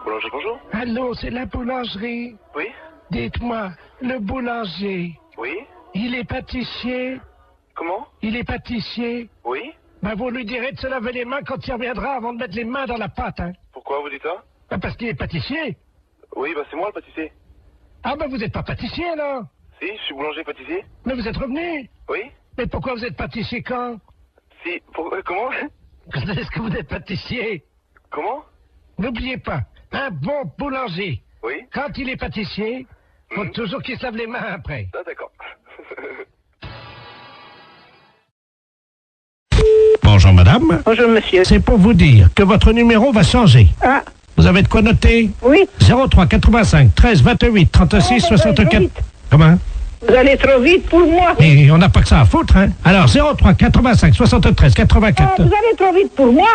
boulangerie, bonjour. Allô, c'est la boulangerie. Oui. Dites-moi, le boulanger, Oui. il est pâtissier? Comment? Il est pâtissier? Oui. Ben, vous lui direz de se laver les mains quand il reviendra avant de mettre les mains dans la pâte, hein. Pourquoi vous dites ça? Ben, parce qu'il est pâtissier. Oui, bah c'est moi le pâtissier. Ah ben, vous êtes pas pâtissier, alors? Si, je suis boulanger pâtissier. Mais vous êtes revenu? Oui. Mais pourquoi vous êtes pâtissier quand? Si, comment? Est-ce que vous êtes pâtissier? Comment? N'oubliez pas, un bon boulanger, Oui. quand il est pâtissier, faut toujours qu'il se lave les mains après. Ah d'accord. Bonjour madame. Bonjour monsieur. C'est pour vous dire que votre numéro va changer. Ah, Vous avez de quoi noter? oui, 03 85 13 28 36 Oh, 64. vite. Comment? vous allez trop vite pour moi. Et on n'a pas que ça à foutre, hein? Alors 03 85 73 Ah, 84. vous allez trop vite pour moi.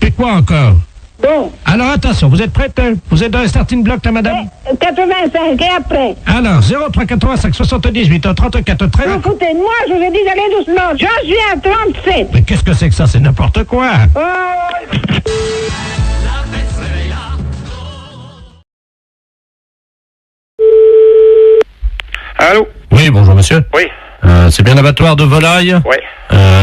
Et quoi encore? Bon, Alors attention, vous êtes prête? Vous êtes dans le starting block là, madame? 85 et après. Alors 03 85 78 34 13. Vous foutez de moi, je vous ai dit d'aller doucement. J'en suis à 37. Mais qu'est-ce que c'est que ça? C'est n'importe quoi. Oh, Allô? Oui, bonjour monsieur. Oui. C'est bien l'abattoir de volaille? Oui.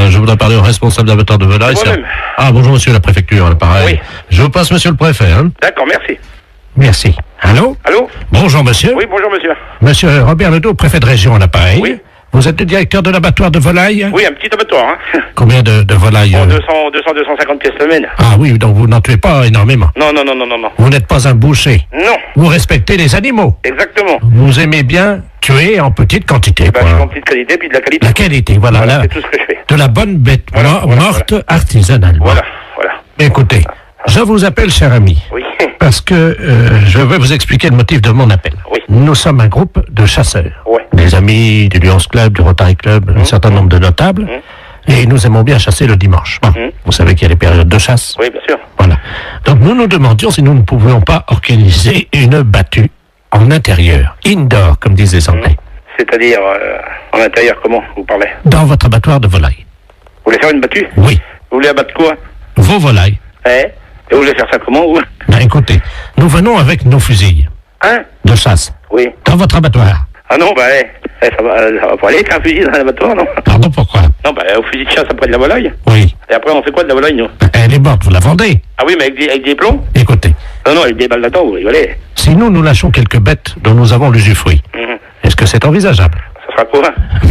Je voudrais parler au responsable d'abattoir de volaille. C'est moi-même. Ah, bonjour monsieur la préfecture, pareil. Oui. Je vous passe monsieur le préfet, hein? D'accord, merci. Merci. Allô? Allô? Bonjour monsieur. Oui, bonjour monsieur. Monsieur Robert Ledoux, préfet de région à l'appareil. Oui. Vous êtes le directeur de l'abattoir de volaille? Oui, un petit abattoir, hein. Combien de volailles? 250 pièces semaine. Ah oui, donc vous n'en tuez pas énormément. Non, non, non, non, non, non. Vous n'êtes pas un boucher. Non, Vous respectez les animaux. exactement. Vous aimez bien tuer en petite quantité. Bah, quoi. je suis en petite qualité, puis de la qualité. La qualité, voilà. Voilà, là, c'est tout ce que je fais. de la bonne bête Voilà, voilà, morte artisanalement. Voilà, voilà. Écoutez, je vous appelle, cher ami, Oui. parce que je vais vous expliquer le motif de mon appel. Oui. Nous sommes un groupe de chasseurs. Ouais. Des amis du Lions Club, du Rotary Club, un certain nombre de notables. Et nous aimons bien chasser le dimanche. Bon, vous savez qu'il y a les périodes de chasse. Oui, bien sûr. Voilà. Donc nous nous demandions si nous ne pouvions pas organiser une battue en intérieur, indoor, comme disent les Anglais, C'est-à-dire, en intérieur, comment vous parlez? dans votre abattoir de volaille. Vous voulez faire une battue? Oui, Vous voulez abattre quoi? vos volailles. Et vous voulez faire ça comment, vous? Ben, écoutez, nous venons avec nos fusils Hein? de chasse Oui. dans votre abattoir. Ah non, bah, ça va pas aller avec un fusil dans l'abattoir, non? Pardon, pourquoi? Non, bah, au fusil de chasse après de la volaille. Oui. Et après, on fait quoi de la volaille, nous? Elle est morte, vous la vendez. Ah oui, mais avec des plombs? Écoutez, Non, non, avec des balles là-dedans, vous rigolez. si nous lâchons quelques bêtes dont nous avons l'usufruit, Mhm. est-ce que c'est envisageable? Ça sera quoi?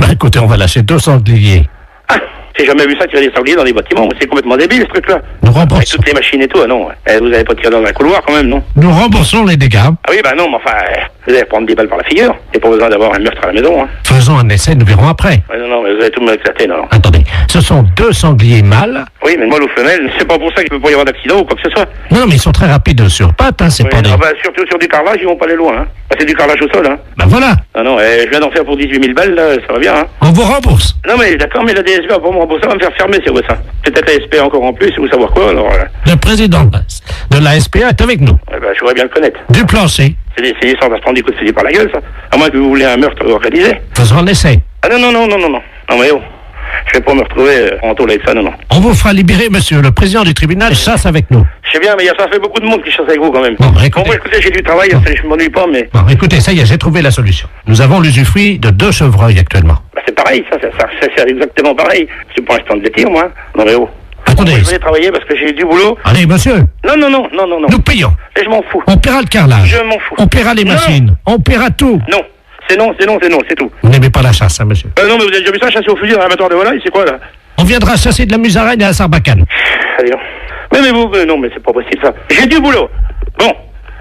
Ben, écoutez, on va lâcher 2 sangliers. Ah, j'ai jamais vu ça tirer des sangliers dans des bâtiments. C'est complètement débile, ce truc-là. Nous Avec remboursons, toutes les machines et tout, ah non. Vous avez pas tiré dans un couloir, quand même, non? nous remboursons les dégâts. Ah oui, bah non, mais enfin, vous allez prendre des balles par la figure. Il n'y a pas besoin d'avoir un meurtre à la maison, hein. Faisons un essai, nous verrons après. Ouais, non, non, mais vous allez tout me éclater, non. Attendez, ce sont 2 sangliers mâles. Oui, mais mâle ou femelle, c'est pas pour ça qu'il peut pas y avoir d'accident ou quoi que ce soit. Non, non, mais ils sont très rapides sur pattes, hein, c'est Oui, pas des... ah bah, surtout sur du carrelage, ils vont pas aller loin, hein. Bah, c'est du carrelage au sol, hein. Ben voilà, Non, non, je viens d'en faire pour 18 000 balles, là, ça va bien, hein. on vous rembourse. Non, mais d'accord, mais la DSP va pas me rembourser, ça va me faire fermer, c'est quoi ça? Peut-être la SP encore en plus, ou savoir quoi, alors. Le président de la SPA est avec nous. Ouais, bah, je voudrais bien le connaître. Du plancher, C'est des sortes à se prendre des coups de fusil par la gueule, ça. À moins que vous voulez un meurtre organisé. faisons un essai. Ah non, non, non, non, non, non. Non, mais oh. Je vais pas me retrouver en tôle avec ça, non, non. On vous fera libérer, monsieur. Le président du tribunal chasse avec nous. Je sais bien, mais ça fait beaucoup de monde qui chasse avec vous, quand même. Bon, écoutez. Bon, écoutez, j'ai du travail, je m'ennuie pas, mais. Bon, écoutez, ça y est, j'ai trouvé la solution. Nous avons l'usufruit de 2 chevreuils actuellement. Bah, c'est pareil, ça c'est exactement pareil. C'est pour l'instant de les tirs, moi. Non, mais oh. Attendez. Je vais travailler parce que j'ai du boulot. Allez, monsieur, Non, non, non, non, non, non. nous payons. Et je m'en fous. On paiera le carrelage. Je m'en fous. On paiera les Non. machines. On paiera tout. Non. C'est non, c'est non, c'est non, c'est tout. Vous n'aimez pas la chasse, hein, monsieur? Non, mais vous avez déjà vu ça, chasser au fusil dans l'abattoir de volaille, c'est quoi, là? On viendra chasser de la musaraigne à la sarbacane. Allez, non. Mais vous, non, mais c'est pas possible, ça. J'ai du boulot. Bon.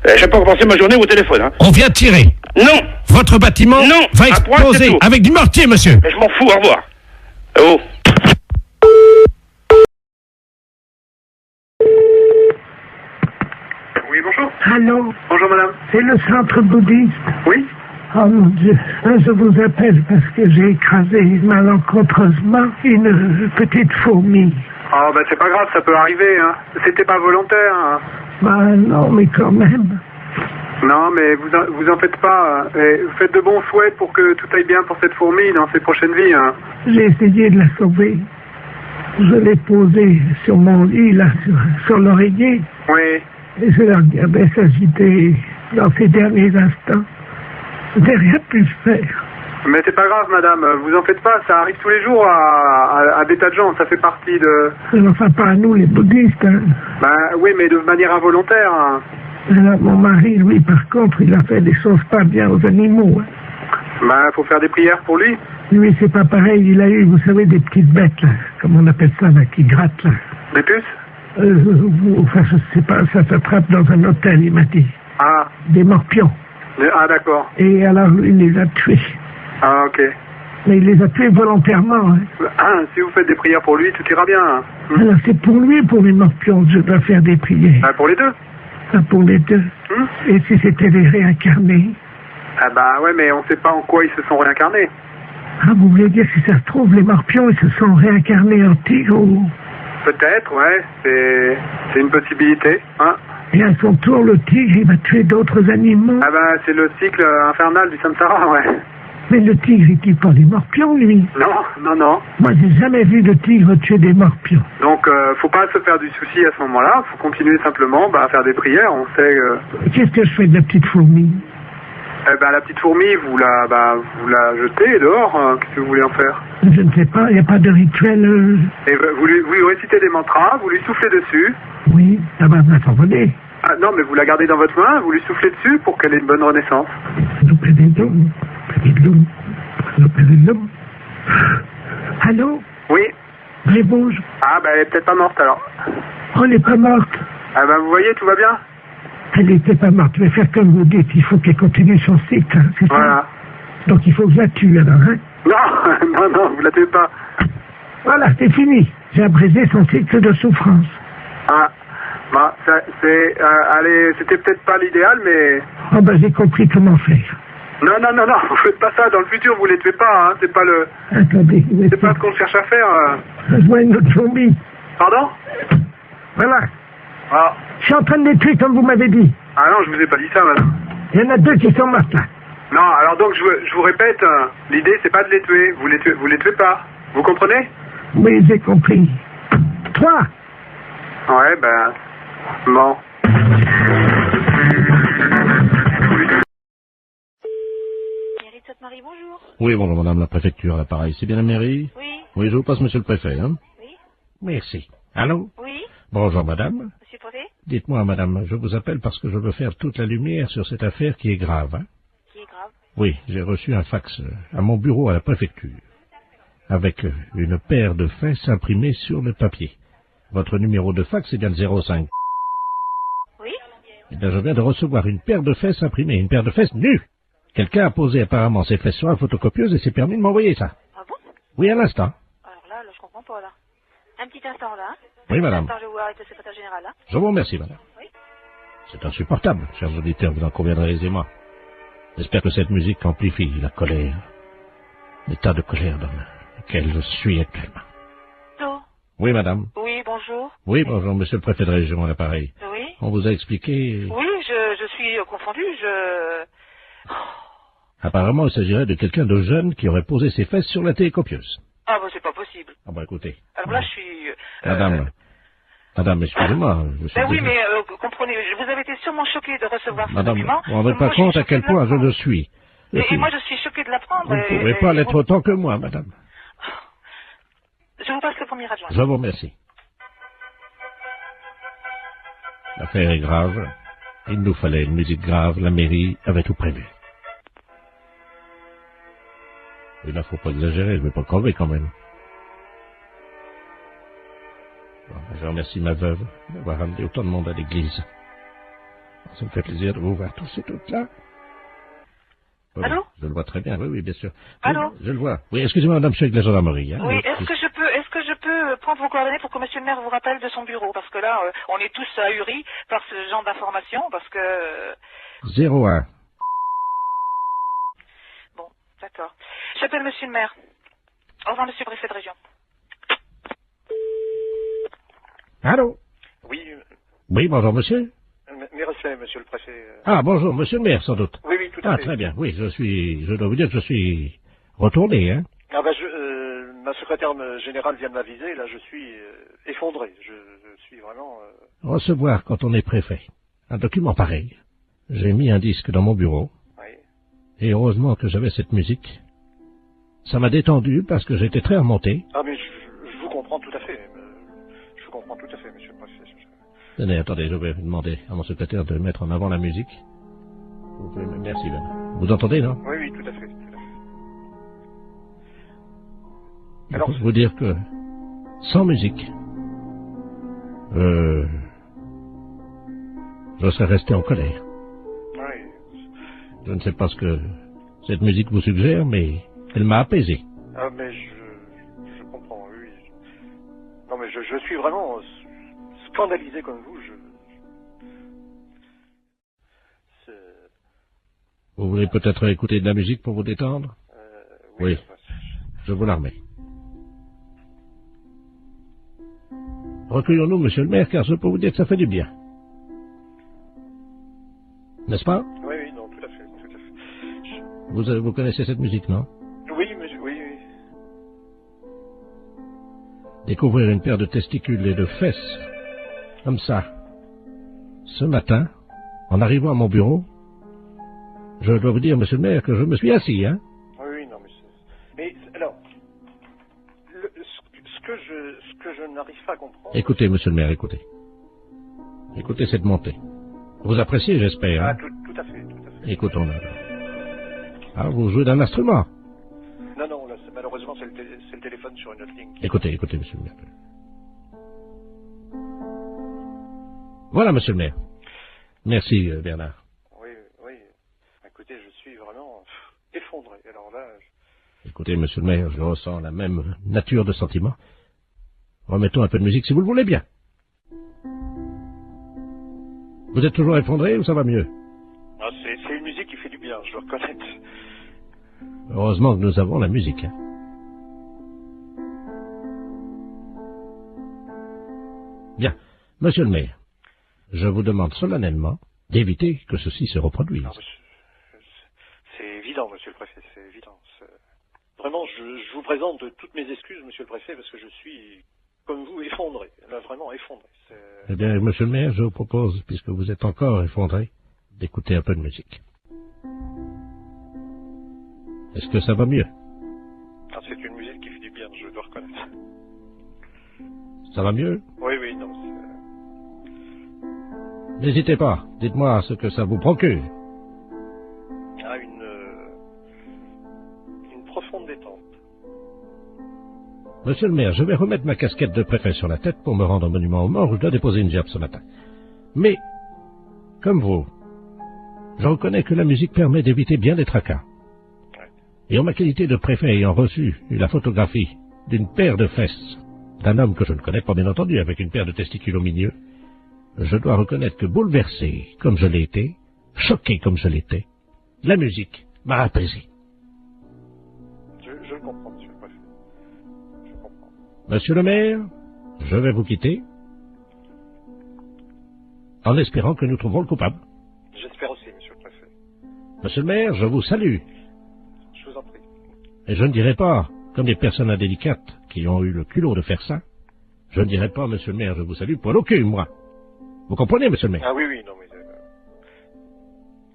Je vais pas commencer ma journée au téléphone, hein. On vient tirer. Non. Votre bâtiment Non, va à point, c'est exploser tout. avec du mortier, monsieur. Mais je m'en fous, au revoir. Oh. Oui, bonjour. Allô, Bonjour, madame. c'est le centre bouddhiste. Oui. Oh mon Dieu, je vous appelle parce que j'ai écrasé malencontreusement une petite fourmi. Ah bah c'est pas grave, ça peut arriver, hein. C'était pas volontaire, hein. Ben non, mais quand même. Non, mais vous en faites pas. Et vous faites de bons souhaits pour que tout aille bien pour cette fourmi dans ses prochaines vies, hein. J'ai essayé de la sauver. Je l'ai posée sur mon lit, là, sur l'oreiller. Oui. Et je la regardais s'agiter dans ses derniers instants. Je n'ai rien pu faire. Mais c'est pas grave, madame, vous en faites pas, ça arrive tous les jours à des tas de gens, ça fait partie de... Enfin, pas à nous, les bouddhistes. Hein. Ben oui, mais de manière involontaire. Hein. Alors, mon mari, lui, par contre, il a fait des choses pas bien aux animaux. Hein. Ben, faut faire des prières pour lui. Lui, c'est pas pareil, il a eu, vous savez, des petites bêtes, là, comme on appelle ça, là, qui grattent, là. Des puces? Enfin, je sais pas, ça s'attrape dans un hôtel, il m'a dit. Ah. Des morpions. Ah, d'accord. Et alors, lui, il les a tués. Ah, ok. Mais il les a tués volontairement. Hein. Ah, si vous faites des prières pour lui, tout ira bien. Hein. Alors, c'est pour lui, pour les morpions, que je dois faire des prières. Ah, pour les deux. Ah, pour les deux. Et si c'était les réincarnés? Ah bah ouais, mais on sait pas en quoi ils se sont réincarnés. Ah, vous voulez dire, si ça se trouve, les morpions, ils se sont réincarnés en tigre ou... Peut-être, ouais, c'est une possibilité, hein. Et à son tour, le tigre, il va tuer d'autres animaux. Ah bah, c'est le cycle infernal du samsara, ouais. Mais le tigre, il tue pas les morpions, lui. Non. Moi, j'ai jamais vu de tigre tuer des morpions. Donc, faut pas se faire du souci à ce moment-là, faut continuer simplement à faire des prières, on sait... Qu'est-ce que je fais de la petite fourmi? Eh ben, la petite fourmi, vous la jetez dehors, qu'est-ce que vous voulez en faire? Je ne sais pas, il n'y a pas de rituel... Et vous lui récitez des mantras, vous lui soufflez dessus. Oui, ça va s'envoler. Ah non, mais vous la gardez dans votre main, vous lui soufflez dessus pour qu'elle ait une bonne renaissance. Allô? Oui. Elle bouge. Ah, ben, elle est peut-être pas morte, alors. Oh, elle n'est pas morte. Ah, ben, vous voyez, tout va bien? Elle n'était pas morte. Je vais faire comme vous dites. Il faut qu'elle continue son cycle. Hein, c'est voilà. Ça? Donc, il faut que je la tue, alors, hein? Non, vous la tuez pas. Voilà, c'est fini. J'ai abrégé son cycle de souffrance. Ah, bah, allez, c'était peut-être pas l'idéal, mais... Oh, ben, j'ai compris comment faire. Non, vous faites pas ça. Dans le futur, vous les tuez pas, hein. C'est pas le... Attendez. C'est pas ce qu'on cherche à faire. Je vois une autre fourmi. Pardon? Voilà. Ah. Je suis en train de les tuer, comme vous m'avez dit. Ah non, je vous ai pas dit ça, madame. Il y en a 2 qui sont mortes, là. Non, alors donc, je vous répète, l'idée, c'est pas de les tuer. Vous les tuez pas. Vous comprenez? Oui, j'ai compris. 3. Ouais, ben... Bon. Marie, bonjour. Oui, bonjour, madame la préfecture, à l'appareil. C'est bien la mairie? Oui. Oui, je vous passe monsieur le préfet, hein? Oui. Merci. Allô? Oui. Bonjour, madame. Monsieur le préfet? Dites-moi, madame, je vous appelle parce que je veux faire toute la lumière sur cette affaire qui est grave, hein? Qui est grave? Oui, j'ai reçu un fax à mon bureau à la préfecture, avec une paire de fesses imprimées sur le papier. Votre numéro de fax est bien le 05. Oui. Eh bien, je viens de recevoir une paire de fesses imprimées, une paire de fesses nues. Quelqu'un a posé apparemment ses fesses sur la photocopieuse et s'est permis de m'envoyer ça. Ah bon? Oui, à l'instant. Alors là, je comprends pas, là. Un petit instant, là. Oui, madame. Un petit instant, je vais vous arrêter le secrétaire général, là. Je vous remercie, madame. Oui. C'est insupportable, chers auditeurs, vous en conviendrez aisément. J'espère que cette musique amplifie la colère, l'état de colère dans lequel je suis actuellement. Allô? Oui, madame. Oui, bonjour. Oui, bonjour, monsieur le préfet de région à l'appareil. Oui. On vous a expliqué... Oui, je suis confondu, Apparemment, il s'agirait de quelqu'un de jeune qui aurait posé ses fesses sur la télécopieuse. Ah, bah, c'est pas possible. Ah bah écoutez... Alors là, je suis... Madame, excusez-moi, je suis Ben oui, désolé. mais comprenez, vous avez été sûrement choqué de recevoir ce Madame, document. vous ne rendez pas Moi, je suis compte à choquée quel de point je l'apprendre. le suis. Et moi, je suis choqué de l'apprendre. Vous ne pouvez pas l'être autant que moi, madame. Je vous passe le premier adjoint. Je vous remercie. L'affaire est grave. Il nous fallait une musique grave. La mairie avait tout prévu. Et là, faut pas exagérer. Je vais pas crever quand même. Bon, je remercie ma veuve d'avoir amené autant de monde à l'église. Ça me fait plaisir de vous voir tous et toutes là. Oui, Allô? je le vois très bien, oui, bien sûr. Allô? Oui, je le vois. Oui, excusez-moi, madame, je suis avec la gendarmerie. Hein. Oui, est-ce que je peux prendre vos coordonnées pour que monsieur le maire vous rappelle de son bureau? Parce que là, on est tous ahuris par ce genre d'informations, parce que... 01. Bon, d'accord. J'appelle monsieur le maire. Au revoir, monsieur le préfet de région. Allô? Oui, Oui, bonjour, monsieur. Miroslet, monsieur le préfet. Ah, bonjour, monsieur le maire, sans doute. Oui, tout à Ah, fait. très bien. Oui, je dois vous dire que je suis retourné, hein. Ah bah, ma secrétaire générale vient de m'aviser, là je suis effondré. Je suis vraiment... Recevoir quand on est préfet. un document pareil. J'ai mis un disque dans mon bureau. Oui. Et heureusement que j'avais cette musique. Ça m'a détendu parce que j'étais très remonté. Ah, mais je vous comprends tout à fait. Je vous comprends tout à fait, monsieur le préfet. Tenez, attendez, je vais demander à mon secrétaire de mettre en avant la musique. Vous pouvez me... Merci, Ben. Vous entendez, non? Oui, oui, tout à fait. Je Alors, peux vous dire que, sans musique, je serais resté en colère. oui. Je ne sais pas ce que cette musique vous suggère, mais elle m'a apaisé. Ah, mais je comprends, oui. Non, mais je suis vraiment scandalisé comme vous. Vous voulez peut-être écouter de la musique pour vous détendre? Oui. Je vous la remets. Recueillons-nous, monsieur le maire, car je peux vous dire que ça fait du bien. N'est-ce pas? Oui, oui, non, tout à fait. Vous connaissez cette musique, non? Oui, monsieur, oui. Découvrir une paire de testicules et de fesses, comme ça, ce matin, en arrivant à mon bureau, je dois vous dire, monsieur le maire, que je me suis assis, hein? Oui, non, mais alors, ce que je n'arrive pas à comprendre... Écoutez, monsieur le maire, écoutez. Écoutez cette montée. Vous appréciez, j'espère, hein? Ah, tout à fait. Écoutons-la. Ah, vous jouez d'un instrument? Non, là, malheureusement, c'est le téléphone sur une autre ligne. Écoutez, monsieur le maire. Voilà, monsieur le maire. Merci, Bernard. Oui. Écoutez, je suis vraiment effondré. Alors là... Écoutez, monsieur le maire, je ressens la même nature de sentiment. Remettons un peu de musique, si vous le voulez bien. Vous êtes toujours effondré ou ça va mieux? Ah, c'est une musique qui fait du bien, je dois reconnaître. Heureusement que nous avons la musique. Hein. Bien, monsieur le maire, je vous demande solennellement d'éviter que ceci se reproduise. Non, c'est évident, monsieur le préfet, c'est évident. Vraiment, je vous présente toutes mes excuses, monsieur le préfet, parce que je suis, comme vous, effondré. Là, vraiment effondré. Eh bien, monsieur le maire, je vous propose, puisque vous êtes encore effondré, d'écouter un peu de musique. Est-ce que ça va mieux? Ah, c'est une musique qui fait du bien, je dois reconnaître. Ça va mieux? Oui, non, N'hésitez pas, dites-moi ce que ça vous procure. Ah, une profonde détente. Monsieur le maire, je vais remettre ma casquette de préfet sur la tête pour me rendre au monument aux morts où je dois déposer une gerbe ce matin. Mais, comme vous, je reconnais que la musique permet d'éviter bien des tracas. Et en ma qualité de préfet ayant reçu la photographie d'une paire de fesses d'un homme que je ne connais pas bien entendu, avec une paire de testicules au milieu, je dois reconnaître que bouleversé comme je l'ai été, choqué comme je l'étais, la musique m'a apaisé. Je le comprends, monsieur le préfet. Je comprends. Monsieur le maire, je vais vous quitter, en espérant que nous trouverons le coupable. J'espère aussi, monsieur le préfet. Monsieur le maire, je vous salue. Je vous en prie. Et je ne dirai pas, comme des personnes indélicates qui ont eu le culot de faire ça, je ne dirai pas, monsieur le maire, je vous salue, poil au cul, moi. Vous comprenez, monsieur le maire? Ah oui, non, mais...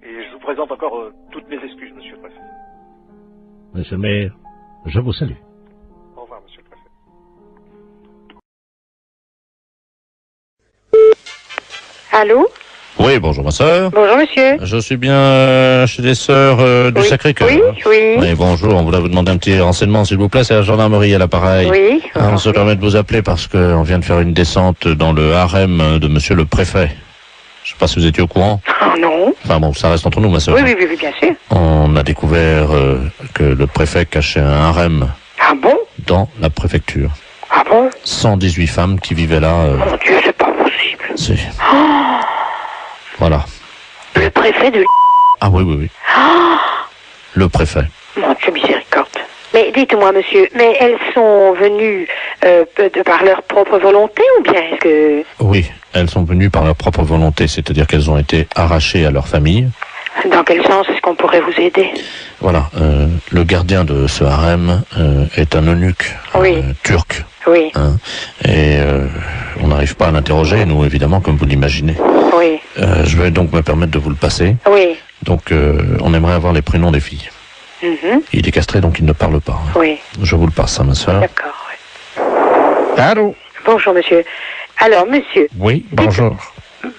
Et je vous présente encore toutes mes excuses, monsieur le préfet. Monsieur le maire, je vous salue. Au revoir, monsieur le préfet. Allô? Oui, bonjour ma sœur. Bonjour monsieur. Je suis bien chez les sœurs du Sacré-Cœur. Oui. Oui, bonjour, on voulait vous demander un petit renseignement s'il vous plaît, c'est la gendarmerie à l'appareil. Oui. On se permet de vous appeler parce qu'on vient de faire une descente dans le harem de monsieur le préfet. Je sais pas si vous étiez au courant. Oh non. Enfin bon, ça reste entre nous ma sœur. Oui, bien sûr. On a découvert que le préfet cachait un harem. Ah bon? Dans la préfecture. Ah bon? 118 femmes qui vivaient là. Mon Dieu, c'est pas possible. C'est... Oh, Voilà. le préfet de... Ah oui. Oh, Le préfet. mon Dieu, miséricorde. Mais dites-moi, monsieur, mais elles sont venues de par leur propre volonté ou bien est-ce que... Oui, elles sont venues par leur propre volonté, c'est-à-dire qu'elles ont été arrachées à leur famille. Dans quel sens est-ce qu'on pourrait vous aider? Voilà, le gardien de ce harem est un eunuque Oui. turc. Oui. Hein, et on n'arrive pas à l'interroger, nous, évidemment, comme vous l'imaginez. Oui. Je vais donc me permettre de vous le passer. Oui. Donc, on aimerait avoir les prénoms des filles. Il est castré, donc il ne parle pas. Oui. Je vous le passe, hein, ma soeur. D'accord. Oui. Allô? Bonjour, monsieur. Alors, monsieur. Oui, bonjour.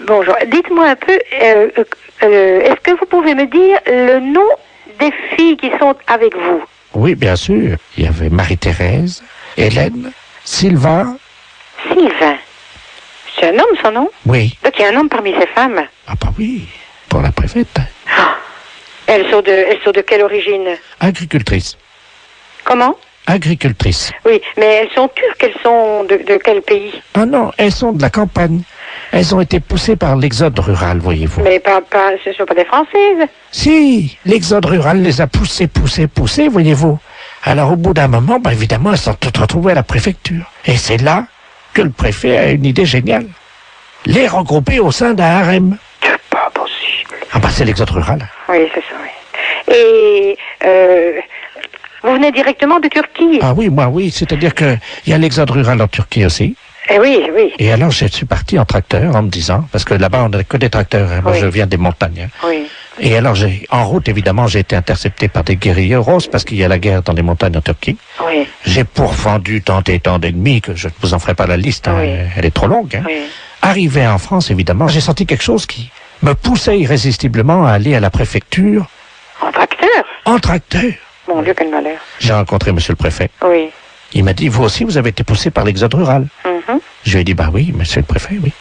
Bonjour. Dites-moi un peu, est-ce que vous pouvez me dire le nom des filles qui sont avec vous? Oui, bien sûr. Il y avait Marie-Thérèse, Hélène, Sylvain. Sylvain. C'est un homme, son nom? Oui. Donc il y a un homme parmi ces femmes. Ah bah oui, pour la préfète. Ah. Elles sont de quelle origine? Agricultrice. Comment? Agricultrice. Oui, mais elles sont turques, elles sont de quel pays? Ah non, elles sont de la campagne. Elles ont été poussées par l'exode rural, voyez-vous. Mais ce ne sont pas des Françaises. Si, l'exode rural les a poussées, voyez-vous. Alors au bout d'un moment, bah, évidemment, elles sont toutes retrouvées à la préfecture. Et c'est là que le préfet a une idée géniale. Les regrouper au sein d'un harem. C'est pas possible. Ah bah c'est l'exode rural. Oui, c'est ça, oui. Et vous venez directement de Turquie? Ah oui, moi oui, c'est-à-dire que il y a l'exode rural en Turquie aussi. Eh oui, oui. Et alors je suis parti en tracteur en me disant, parce que là-bas on n'a que des tracteurs, hein. Moi Oui. je viens des montagnes. Hein. Oui. Et alors en route évidemment j'ai été intercepté par des guerriers roses parce qu'il y a la guerre dans les montagnes en Turquie. Oui. J'ai pourfendu tant et tant d'ennemis que je ne vous en ferai pas la liste, hein. Oui. Elle est trop longue. Hein. Oui. Arrivé en France évidemment, j'ai senti quelque chose qui me poussait irrésistiblement à aller à la préfecture En tracteur? en tracteur. Mon Dieu, quel malheur. J'ai rencontré monsieur le préfet. Oui. Il m'a dit, vous aussi vous avez été poussé par l'exode rural. Mhm. Je lui ai dit, bah oui, monsieur le préfet, oui.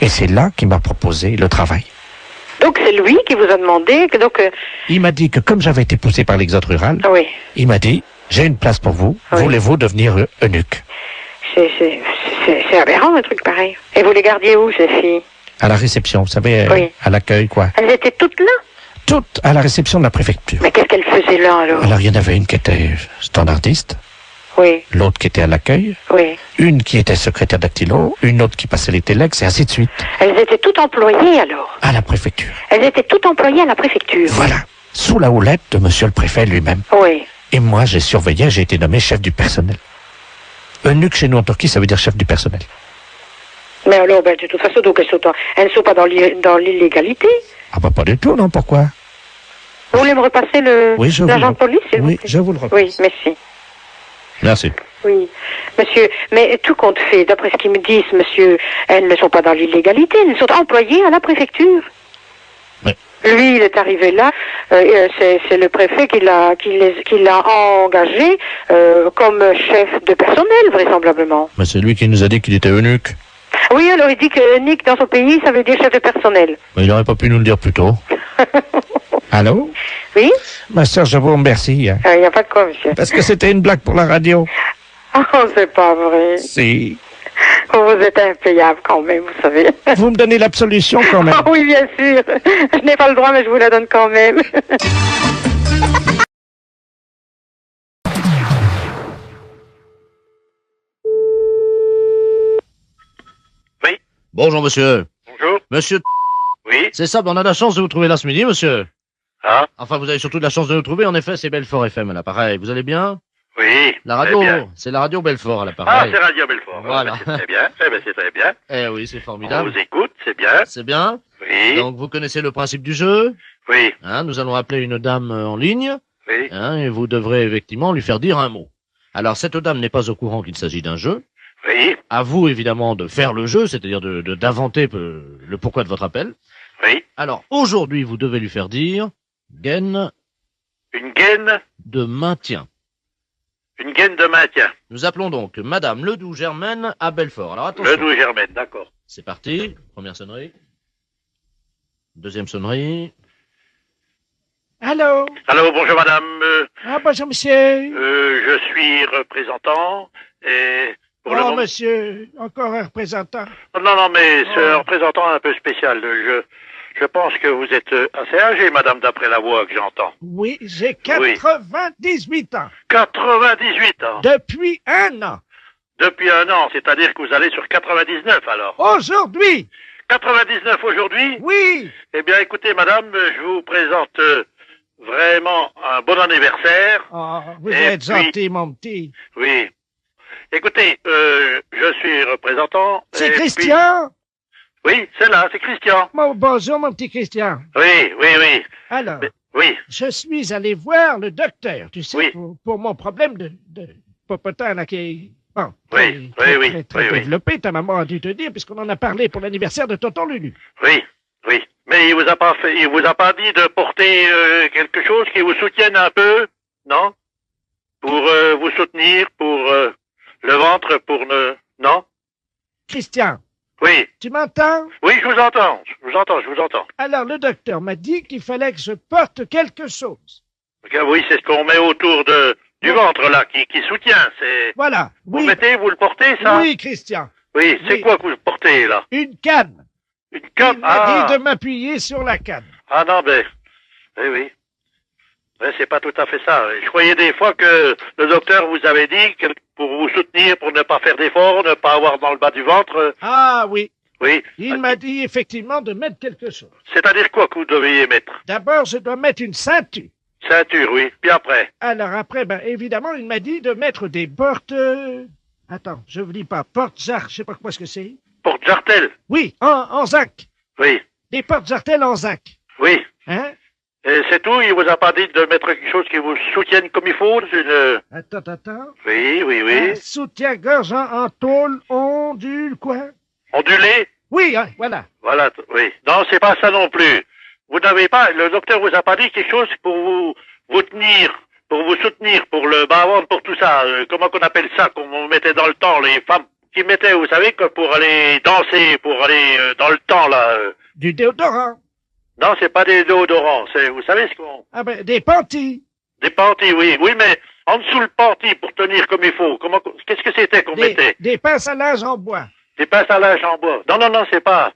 Et c'est là qu'il m'a proposé le travail. Donc c'est lui qui vous a demandé que donc. Il m'a dit que comme j'avais été poussé par l'exode rural, Oui. il m'a dit, j'ai une place pour vous, Oui. voulez-vous devenir eunuque? C'est aberrant un truc pareil. Et vous les gardiez où ces filles? À la réception, vous savez, Oui. à l'accueil, quoi. Elles étaient toutes là? Toutes à la réception de la préfecture. Mais qu'est-ce qu'elles faisaient là alors? Alors il y en avait une qui était standardiste, Oui, l'autre qui était à l'accueil, oui. une qui était secrétaire dactylo, une autre qui passait les téléx, et ainsi de suite, Elles étaient toutes employées alors? à la préfecture. Elles étaient toutes employées à la préfecture? Voilà, sous la houlette de monsieur le préfet lui-même. Oui. Et moi, j'ai surveillé, j'ai été nommé chef du personnel. Eunuque chez nous en Turquie, ça veut dire chef du personnel. Mais alors, ben, de toute façon, donc elles ne sont pas dans l'illégalité. Ah bah pas du tout, non, pourquoi? Vous voulez me repasser Oui, je l'agent vous de police, s'il vous Oui, plaît? je vous le repasse. Oui, merci. Merci. Oui, monsieur, mais tout compte fait, d'après ce qu'ils me disent, monsieur, elles ne sont pas dans l'illégalité, elles sont employées à la préfecture. Oui. Lui, il est arrivé là, c'est le préfet qui l'a engagé comme chef de personnel, vraisemblablement. Mais c'est lui qui nous a dit qu'il était eunuque. Oui, alors il dit que Nick, dans son pays, ça veut dire chef de personnel. Mais il n'aurait pas pu nous le dire plus tôt. Allô? Oui? Ma sœur, je vous remercie. Hein, Il n'y a pas de quoi, monsieur. parce que c'était une blague pour la radio. Oh, c'est pas vrai. Si. Vous êtes impayable quand même, vous savez. Vous me donnez l'absolution quand même. Ah oui, bien sûr. Je n'ai pas le droit, mais je vous la donne quand même. Bonjour, monsieur. Bonjour. Monsieur, Oui. c'est ça, on a la chance de vous trouver là ce midi, monsieur. Ah. Enfin, vous avez surtout de la chance de nous trouver. En effet, c'est Belfort FM à l'appareil. Vous allez bien? Oui. La très bien. radio, c'est la radio Belfort à Ah, l'appareil. c'est Radio Belfort. Voilà. C'est très bien. Eh ben, c'est très bien. Eh oui, c'est On formidable. vous écoute, c'est bien. C'est bien. Oui. Donc, vous connaissez le principe du jeu. Oui. Hein, nous allons appeler une dame en ligne. Oui. Hein, et vous devrez effectivement lui faire dire un mot. Alors, cette dame n'est pas au courant qu'il s'agit d'un jeu. Oui. À vous, évidemment, de faire le jeu, c'est-à-dire d'inventer le pourquoi de votre appel. Oui. Alors, aujourd'hui, vous devez lui faire dire gaine Une gaine. de maintien. Une gaine de maintien. Nous appelons donc Madame Ledoux-Germaine à Belfort. Alors, attention. Le doux Germaine, d'accord. C'est parti. Première sonnerie. Deuxième sonnerie. Allô? Allô, bonjour madame. Ah, bonjour, monsieur. Je suis représentant et pour le Oh, moment... monsieur, encore un représentant. Non, mais c'est un représentant un peu spécial. Je pense que vous êtes assez âgée, madame, d'après la voix que j'entends. Oui, j'ai 98 ans. 98 ans. Depuis un an. Depuis un an, c'est-à-dire que vous allez sur 99 alors. Aujourd'hui. 99 aujourd'hui? Oui. Eh bien, écoutez, madame, je vous présente vraiment un bon anniversaire. Oh, vous Et êtes puis- gentil, mon petit. Oui. Écoutez, je suis représentant. C'est et Christian? Oui, c'est là, c'est Christian. Bonjour, mon petit Christian. Oui, oui, oui. Alors, oui. je suis allé voir le docteur, tu sais, Oui. pour mon problème de popotin, là, qui est... Bon, Oui, très développé, ta maman a dû te dire, puisqu'on en a parlé pour l'anniversaire de tonton Lulu. Oui, oui. Mais il vous a pas dit de porter quelque chose qui vous soutienne un peu, non? Pour vous soutenir, pour le ventre, pour le... Non? Christian, Oui. tu m'entends? Oui, je vous entends. Je vous entends. Alors, le docteur m'a dit qu'il fallait que je porte quelque chose. Oui, c'est ce qu'on met autour du ventre, là, qui soutient. C'est... Voilà, Vous oui. vous le portez, ça? Oui, Christian. Oui, c'est Oui. quoi que vous portez, là? Une canne. Une canne? Il m'a dit de m'appuyer sur la canne. Ah non, ben... Oui. Mais c'est pas tout à fait ça. Je croyais des fois que le docteur vous avait dit que pour vous soutenir, pour ne pas faire d'efforts, ne pas avoir dans le bas du ventre... Ah oui. Oui. Il m'a dit effectivement de mettre quelque chose. C'est-à-dire quoi que vous devriez mettre? D'abord, je dois mettre une ceinture. Ceinture, oui. Puis après? Alors après, ben évidemment, il m'a dit de mettre des portes... Attends, je ne lis pas. Portes-jarres, je sais pas quoi ce que c'est. Porte-jartel? Oui, en zinc. Oui. Des portes-jartelles en zinc. Oui. Hein? Et c'est tout? Il vous a pas dit de mettre quelque chose qui vous soutienne comme il faut? Attends. Oui. Un soutien-gorge en tôle ondule, quoi? Ondulé? Oui, hein, voilà. Voilà, oui. Non, c'est pas ça non plus. Vous n'avez pas, le docteur vous a pas dit quelque chose pour vous tenir, pour vous soutenir, pour le bas-ventre, pour tout ça. Comment qu'on appelle ça, qu'on mettait dans le temps, les femmes qui mettaient, vous savez, que pour aller danser, pour aller dans le temps, là. Du déodorant. Non, c'est pas des déodorants, c'est, vous savez ce qu'on... Ah ben, des panties. Des panties, oui, mais en dessous le panty pour tenir comme il faut. Qu'est-ce que c'était qu'on mettait? Des pinces à linge en bois. Des pinces à linge en bois. Non, c'est pas...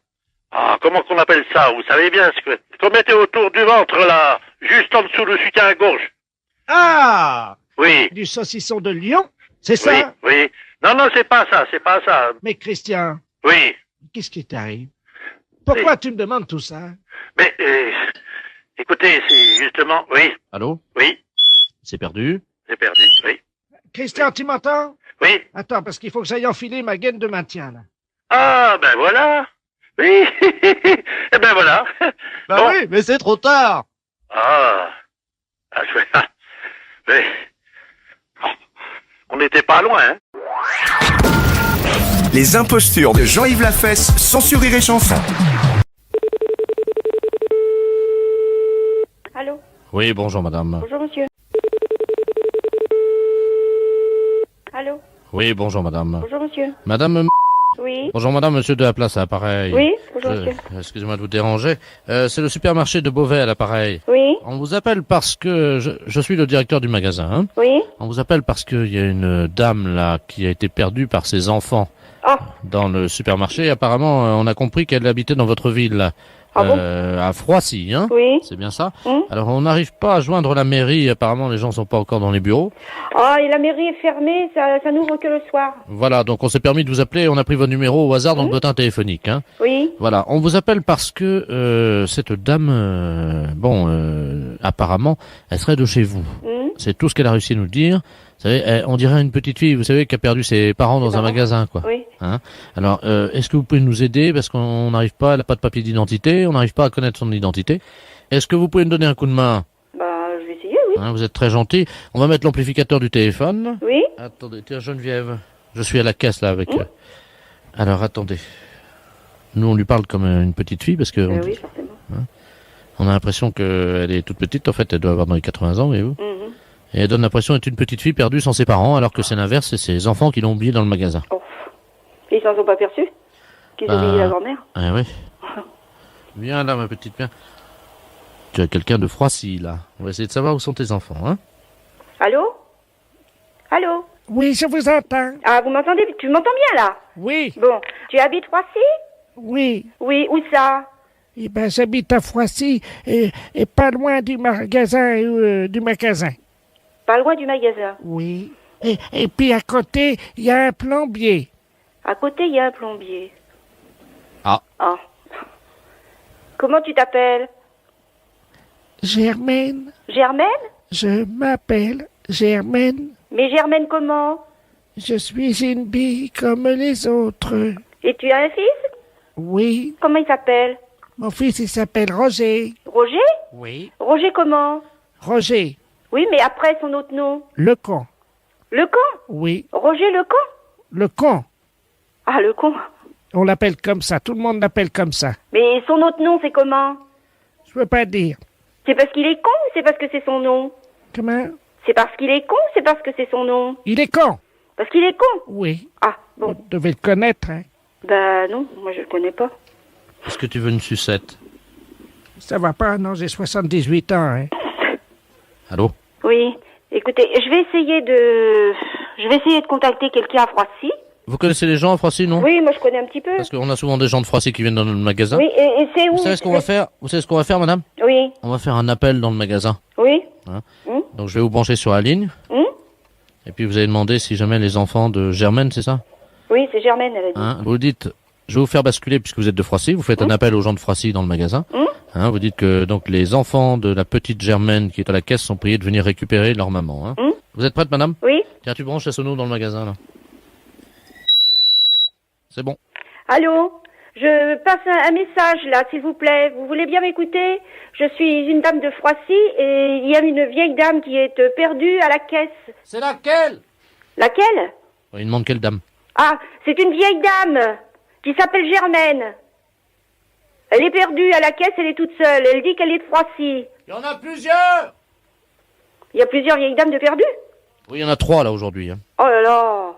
Ah, comment qu'on appelle ça? Vous savez bien ce qu'on mettait autour du ventre, là, juste en dessous du soutien-gorge. Ah! Oui. Du saucisson de lion, c'est ça? Oui. Non, c'est pas ça. Mais Christian. Oui. Qu'est-ce qui t'arrive? Pourquoi tu me demandes tout ça? Mais, écoutez, c'est justement... Oui. Allô? Oui. C'est perdu? C'est perdu, oui. Christian, tu m'entends? Oui. Attends, parce qu'il faut que j'aille enfiler ma gaine de maintien, là. Ah, ben voilà. Oui. Eh ben voilà. Bah bon. oui, mais c'est trop tard. Mais... On n'était pas loin, hein. Les impostures de Jean-Yves Lafesse, sans sur Rire et Chanson. Allô? Oui, bonjour madame. Bonjour, monsieur. Allô? Oui, bonjour madame. Bonjour, monsieur. Madame... Oui. Bonjour madame, monsieur de la place à l'appareil. Oui, bonjour, monsieur. Excusez-moi de vous déranger. C'est le supermarché de Beauvais à l'appareil. Oui. On vous appelle parce que... Je suis le directeur du magasin. Hein. Oui. On vous appelle parce qu'il y a une dame là qui a été perdue par ses enfants dans le supermarché. Apparemment, on a compris qu'elle habitait dans votre ville, là. Ah bon? À Froissy, hein? Oui. C'est bien ça? Alors, on n'arrive pas à joindre la mairie. Apparemment, les gens sont pas encore dans les bureaux. Ah, et la mairie est fermée, ça n'ouvre que le soir. Voilà, donc on s'est permis de vous appeler. On a pris votre numéro au hasard dans le bulletin téléphonique, hein? Oui. Voilà, on vous appelle parce que cette dame, apparemment, elle serait de chez vous. C'est tout ce qu'elle a réussi à nous dire. Vous savez, on dirait une petite fille, vous savez, qui a perdu ses parents dans un magasin, quoi. Oui. Hein? Alors, est-ce que vous pouvez nous aider parce qu'on n'arrive pas, elle n'a pas de papier d'identité, on n'arrive pas à connaître son identité. Est-ce que vous pouvez nous donner un coup de main? Bah, je vais essayer, oui. Hein, vous êtes très gentil. On va mettre l'amplificateur du téléphone. Oui. Attendez, tiens, Geneviève. Je suis à la caisse, là, avec... Alors, attendez. Nous, on lui parle comme une petite fille parce que... Oui, forcément. Hein, on a l'impression qu'elle est toute petite. En fait, elle doit avoir dans les 80 ans, voyez-vous. Et elle donne l'impression d'être une petite fille perdue sans ses parents, alors que c'est l'inverse, c'est ses enfants qui l'ont oubliée dans le magasin. Oh. Et ils s'en sont pas perçus? Qu'ils ont oublié la grand-mère? Ah oui. Viens là, ma petite, viens. Tu as quelqu'un de Froissy, là. On va essayer de savoir où sont tes enfants, hein. Allô? Allô? Oui, je vous entends. Ah, vous m'entendez? Tu m'entends bien, là? Oui. Bon. Tu habites Froissy? Oui. Oui, où ça? Eh ben, j'habite à Froissy et pas loin du magasin, Pas loin du magasin? Oui. Et puis à côté, il y a un plombier. À côté, il y a un plombier. Ah. Ah. Comment tu t'appelles? Germaine. Germaine? Je m'appelle Germaine. Mais Germaine comment? Je suis une bille comme les autres. Et tu as un fils? Oui. Comment il s'appelle? Mon fils, il s'appelle Roger. Roger? Oui. Roger comment? Roger. Oui, mais après son autre nom. Le con. Le con? Oui. Roger le con? Le con. Ah, le con. On l'appelle comme ça. Tout le monde l'appelle comme ça. Mais son autre nom, c'est comment? Je peux pas dire. C'est parce qu'il est con ou c'est parce que c'est son nom? Comment? C'est parce qu'il est con ou c'est parce que c'est son nom? Il est con. Parce qu'il est con? Oui. Ah, bon. Vous devez le connaître, hein. Bah non, moi je le connais pas. Est-ce que tu veux une sucette? Ça va pas, non, j'ai 78 ans, hein. Allô? Oui. Écoutez, je vais essayer de contacter quelqu'un à Froissy. Vous connaissez les gens à Froissy, non? Oui, moi je connais un petit peu. Parce qu'on a souvent des gens de Froissy qui viennent dans le magasin. Oui, et c'est où? Vous savez ce qu'on va faire? Vous savez ce qu'on va faire, madame? Oui. On va faire un appel dans le magasin. Oui. Hein. Donc je vais vous brancher sur la ligne. Et puis vous allez demander si jamais les enfants de Germaine, c'est ça? Oui, c'est Germaine, elle a dit. Hein, vous dites, je vais vous faire basculer puisque vous êtes de Froissy, vous faites un appel aux gens de Froissy dans le magasin. Hein, vous dites que donc les enfants de la petite Germaine qui est à la caisse sont priés de venir récupérer leur maman. Hein. Vous êtes prête, madame? Oui. Tiens, tu branches la sono dans le magasin, là. C'est bon. Allô? Je passe un message, là, s'il vous plaît. Vous voulez bien m'écouter? Je suis une dame de Froissy et il y a une vieille dame qui est perdue à la caisse. C'est laquelle? Laquelle? Il demande quelle dame? Ah, c'est une vieille dame qui s'appelle Germaine. Elle est perdue à la caisse, elle est toute seule. Elle dit qu'elle est de Froissy. Il y en a plusieurs! Il y a plusieurs vieilles dames de perdues? Oui, il y en a 3 là aujourd'hui. Hein. Oh là là.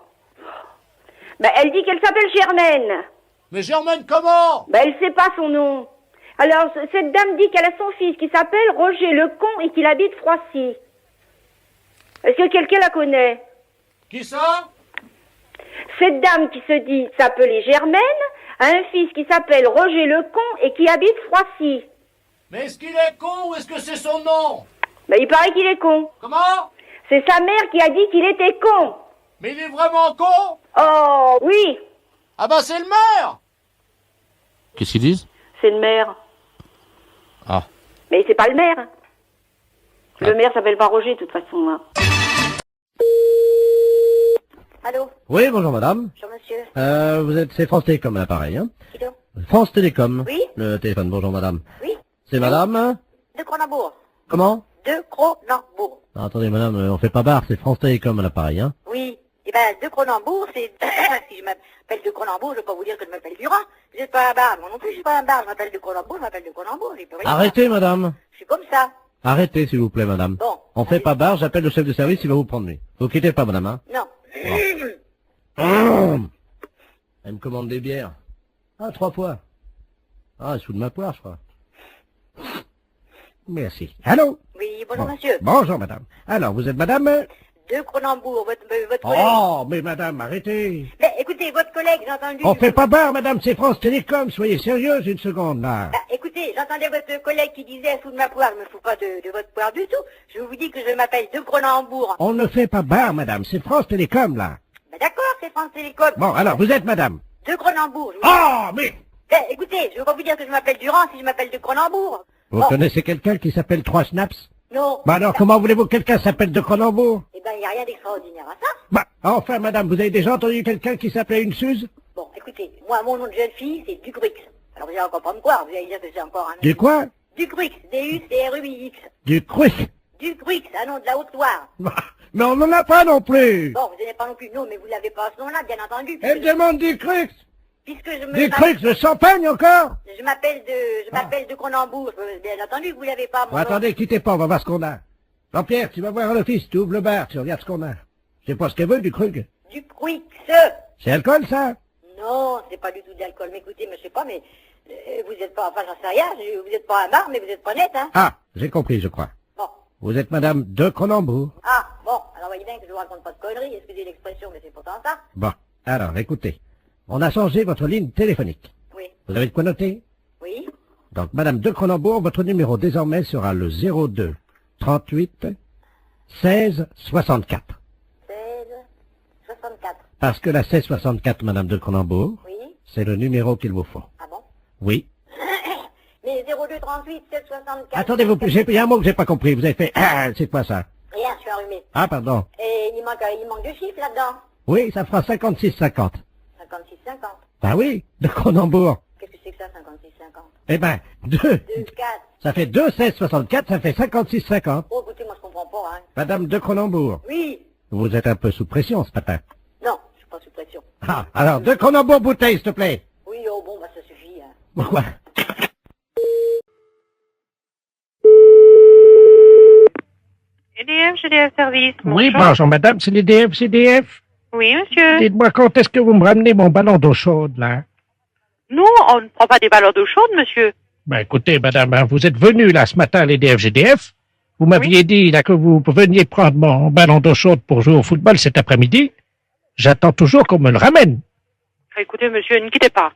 Ben, elle dit qu'elle s'appelle Germaine. Mais Germaine comment? Ben, elle sait pas son nom. Alors, cette dame dit qu'elle a son fils qui s'appelle Roger Lecon et qu'il habite Froissy. Est-ce que quelqu'un la connaît? Qui ça? Cette dame qui se dit s'appeler Germaine a un fils qui s'appelle Roger Lecon et qui habite Froissy. Mais est-ce qu'il est con ou est-ce que c'est son nom? Ben, il paraît qu'il est con. Comment? C'est sa mère qui a dit qu'il était con. Mais il est vraiment con? Oh, oui. Ah bah c'est le maire! Qu'est-ce qu'ils disent? C'est le maire. Ah. Mais c'est pas le maire. Le maire s'appelle pas Roger, de toute façon. Hein. Allô? Oui, bonjour madame. Bonjour monsieur. C'est France Télécom à l'appareil, hein? Qui donc? France Télécom. Oui? Le téléphone, bonjour madame. Oui? C'est madame? De Cronenbourg. Comment? De Cronenbourg. Non, attendez madame, on fait pas barre, c'est France Télécom à l'appareil, hein? Oui. Eh ben, de Cronenbourg, c'est... si je m'appelle de Cronenbourg, je vais pas vous dire que je m'appelle Durand. Vous n'êtes pas un bar. Moi non plus, je suis pas un bar. Je m'appelle de Cronenbourg, je m'appelle de Cronenbourg. J'ai plus rien. Arrêtez madame. Je suis comme ça. Arrêtez s'il vous plaît madame. Bon. On fait pas barre, j'appelle le chef de service, il va vous prendre lui. Vous quittez pas madame, hein? Non. Elle me commande des bières. Ah, 3 fois. Ah, elle se fout de ma poire, je crois. Merci. Allô? Oui, bonjour monsieur. Bonjour madame. Alors, vous êtes madame? De Cronenbourg, votre collègue. Oh, mais madame, arrêtez. Mais écoutez, votre collègue, j'ai entendu... On fait pas barre madame, c'est France Télécom, soyez sérieuse une seconde là. Bah, écoutez, j'entendais votre collègue qui disait sous de ma poire, je me fous pas de votre poire du tout. Je vous dis que je m'appelle de Cronenbourg. On ne fait pas barre madame, c'est France Télécom là. Bah, d'accord, c'est France Télécom. Bon, alors, vous êtes madame? De Cronenbourg. Ah, mais... Écoutez, je vais pas vous dire que je m'appelle Durand si je m'appelle de Cronenbourg. Vous connaissez quelqu'un qui s'appelle 3 Snaps? Non. Bah alors, comment voulez-vous que quelqu'un s'appelle de Cronenbourg? Eh ben, il n'y a rien d'extraordinaire à ça. Bah, enfin madame, vous avez déjà entendu quelqu'un qui s'appelait une Suze? Bon, écoutez, moi, mon nom de jeune fille, c'est Ducruix. Alors, vous allez encore pas me croire, vous allez dire que c'est encore un nom. Du quoi? Ducruix, D-U-C-R-U-I-X. Du Cruix. Ducruix, un nom de la Haute-Loire. Mais on n'en a pas non plus. Bon, vous n'avez pas non plus, non, mais vous l'avez pas à ce nom-là, bien entendu. Elle me demande du Cruix. Puisque je me... Du Cruix de champagne encore? Je m'appelle de Cronenbourg, bien entendu, vous l'avez pas, mon Bon, nom. attendez, quittez pas, on va voir ce qu'on a. Jean-Pierre, tu vas voir à l'office, tu ouvres le bar, tu regardes ce qu'on a. C'est pas ce qu'elle veut, du Krug. Ducruix. C'est alcool, ça? Non, c'est pas du tout d'alcool. Mais écoutez, mais je sais pas, mais vous êtes pas, enfin j'en sais rien, vous êtes pas un bar, mais vous êtes pas net, hein. Ah, j'ai compris, je crois. Bon. Vous êtes madame de Cronenbourg. Ah, bon, alors voyez bien que je vous raconte pas de conneries, excusez l'expression, mais c'est pourtant ça. Bon, alors, écoutez. On a changé votre ligne téléphonique. Oui. Vous avez de quoi noter? Oui. Donc, madame de Cronenbourg, votre numéro désormais sera le 02 38 16 64. 16 64. Parce que la 16 64, madame de Cronenbourg, Oui. c'est le numéro qu'il vous faut. Ah bon? Oui. Mais 02 38 16 64. Attendez, il y a un mot que j'ai pas compris. Vous avez fait, c'est quoi ça? Rien, je suis allumé. Ah, pardon. Et il manque de chiffres là-dedans. Oui, ça fera 56,50. 56,50. Ben oui, de Cronenbourg. Qu'est-ce que c'est que ça, 56,50? Eh ben, 2. 2, 4. Ça fait 2, 16, 64, ça fait 56,50. Oh, écoutez, moi je comprends pas, hein. Madame de Cronenbourg. Oui. Vous êtes un peu sous pression ce matin. Non, je suis pas sous pression. Ah, alors, de Cronenbourg bouteille, s'il te plaît. Oui, oh bon, bah ça suffit, hein. Pourquoi? EDF, GDF Service. Oui, bonjour. bonjour madame, c'est l'EDF, CDF. Oui, monsieur. Dites-moi quand est-ce que vous me ramenez mon ballon d'eau chaude, là? Nous, on ne prend pas des ballons d'eau chaude, monsieur. Ben écoutez, madame, hein, vous êtes venu là ce matin à l'EDF, GDF. Vous m'aviez dit là que vous veniez prendre mon ballon d'eau chaude pour jouer au football cet après-midi. J'attends toujours qu'on me le ramène. Écoutez, monsieur, ne quittez pas.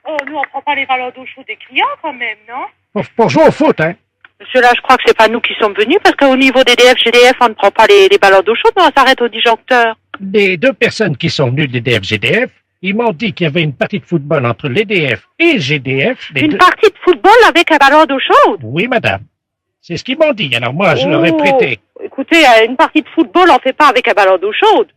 Oh, nous, on prend pas les ballons d'eau chaude des clients, quand même, non? Pour jouer au foot, hein? Monsieur, là, je crois que c'est pas nous qui sommes venus, parce qu'au niveau d'EDF, GDF, on ne prend pas les ballons d'eau chaude, mais on s'arrête au disjoncteur. Les deux personnes qui sont venues de l'EDF, GDF, ils m'ont dit qu'il y avait une partie de football entre l'EDF et le GDF. Une partie de football avec un ballon d'eau chaude? Oui, madame. C'est ce qu'ils m'ont dit. Alors moi, je leur ai prêté. Écoutez, une partie de football, on fait pas avec un ballon d'eau chaude.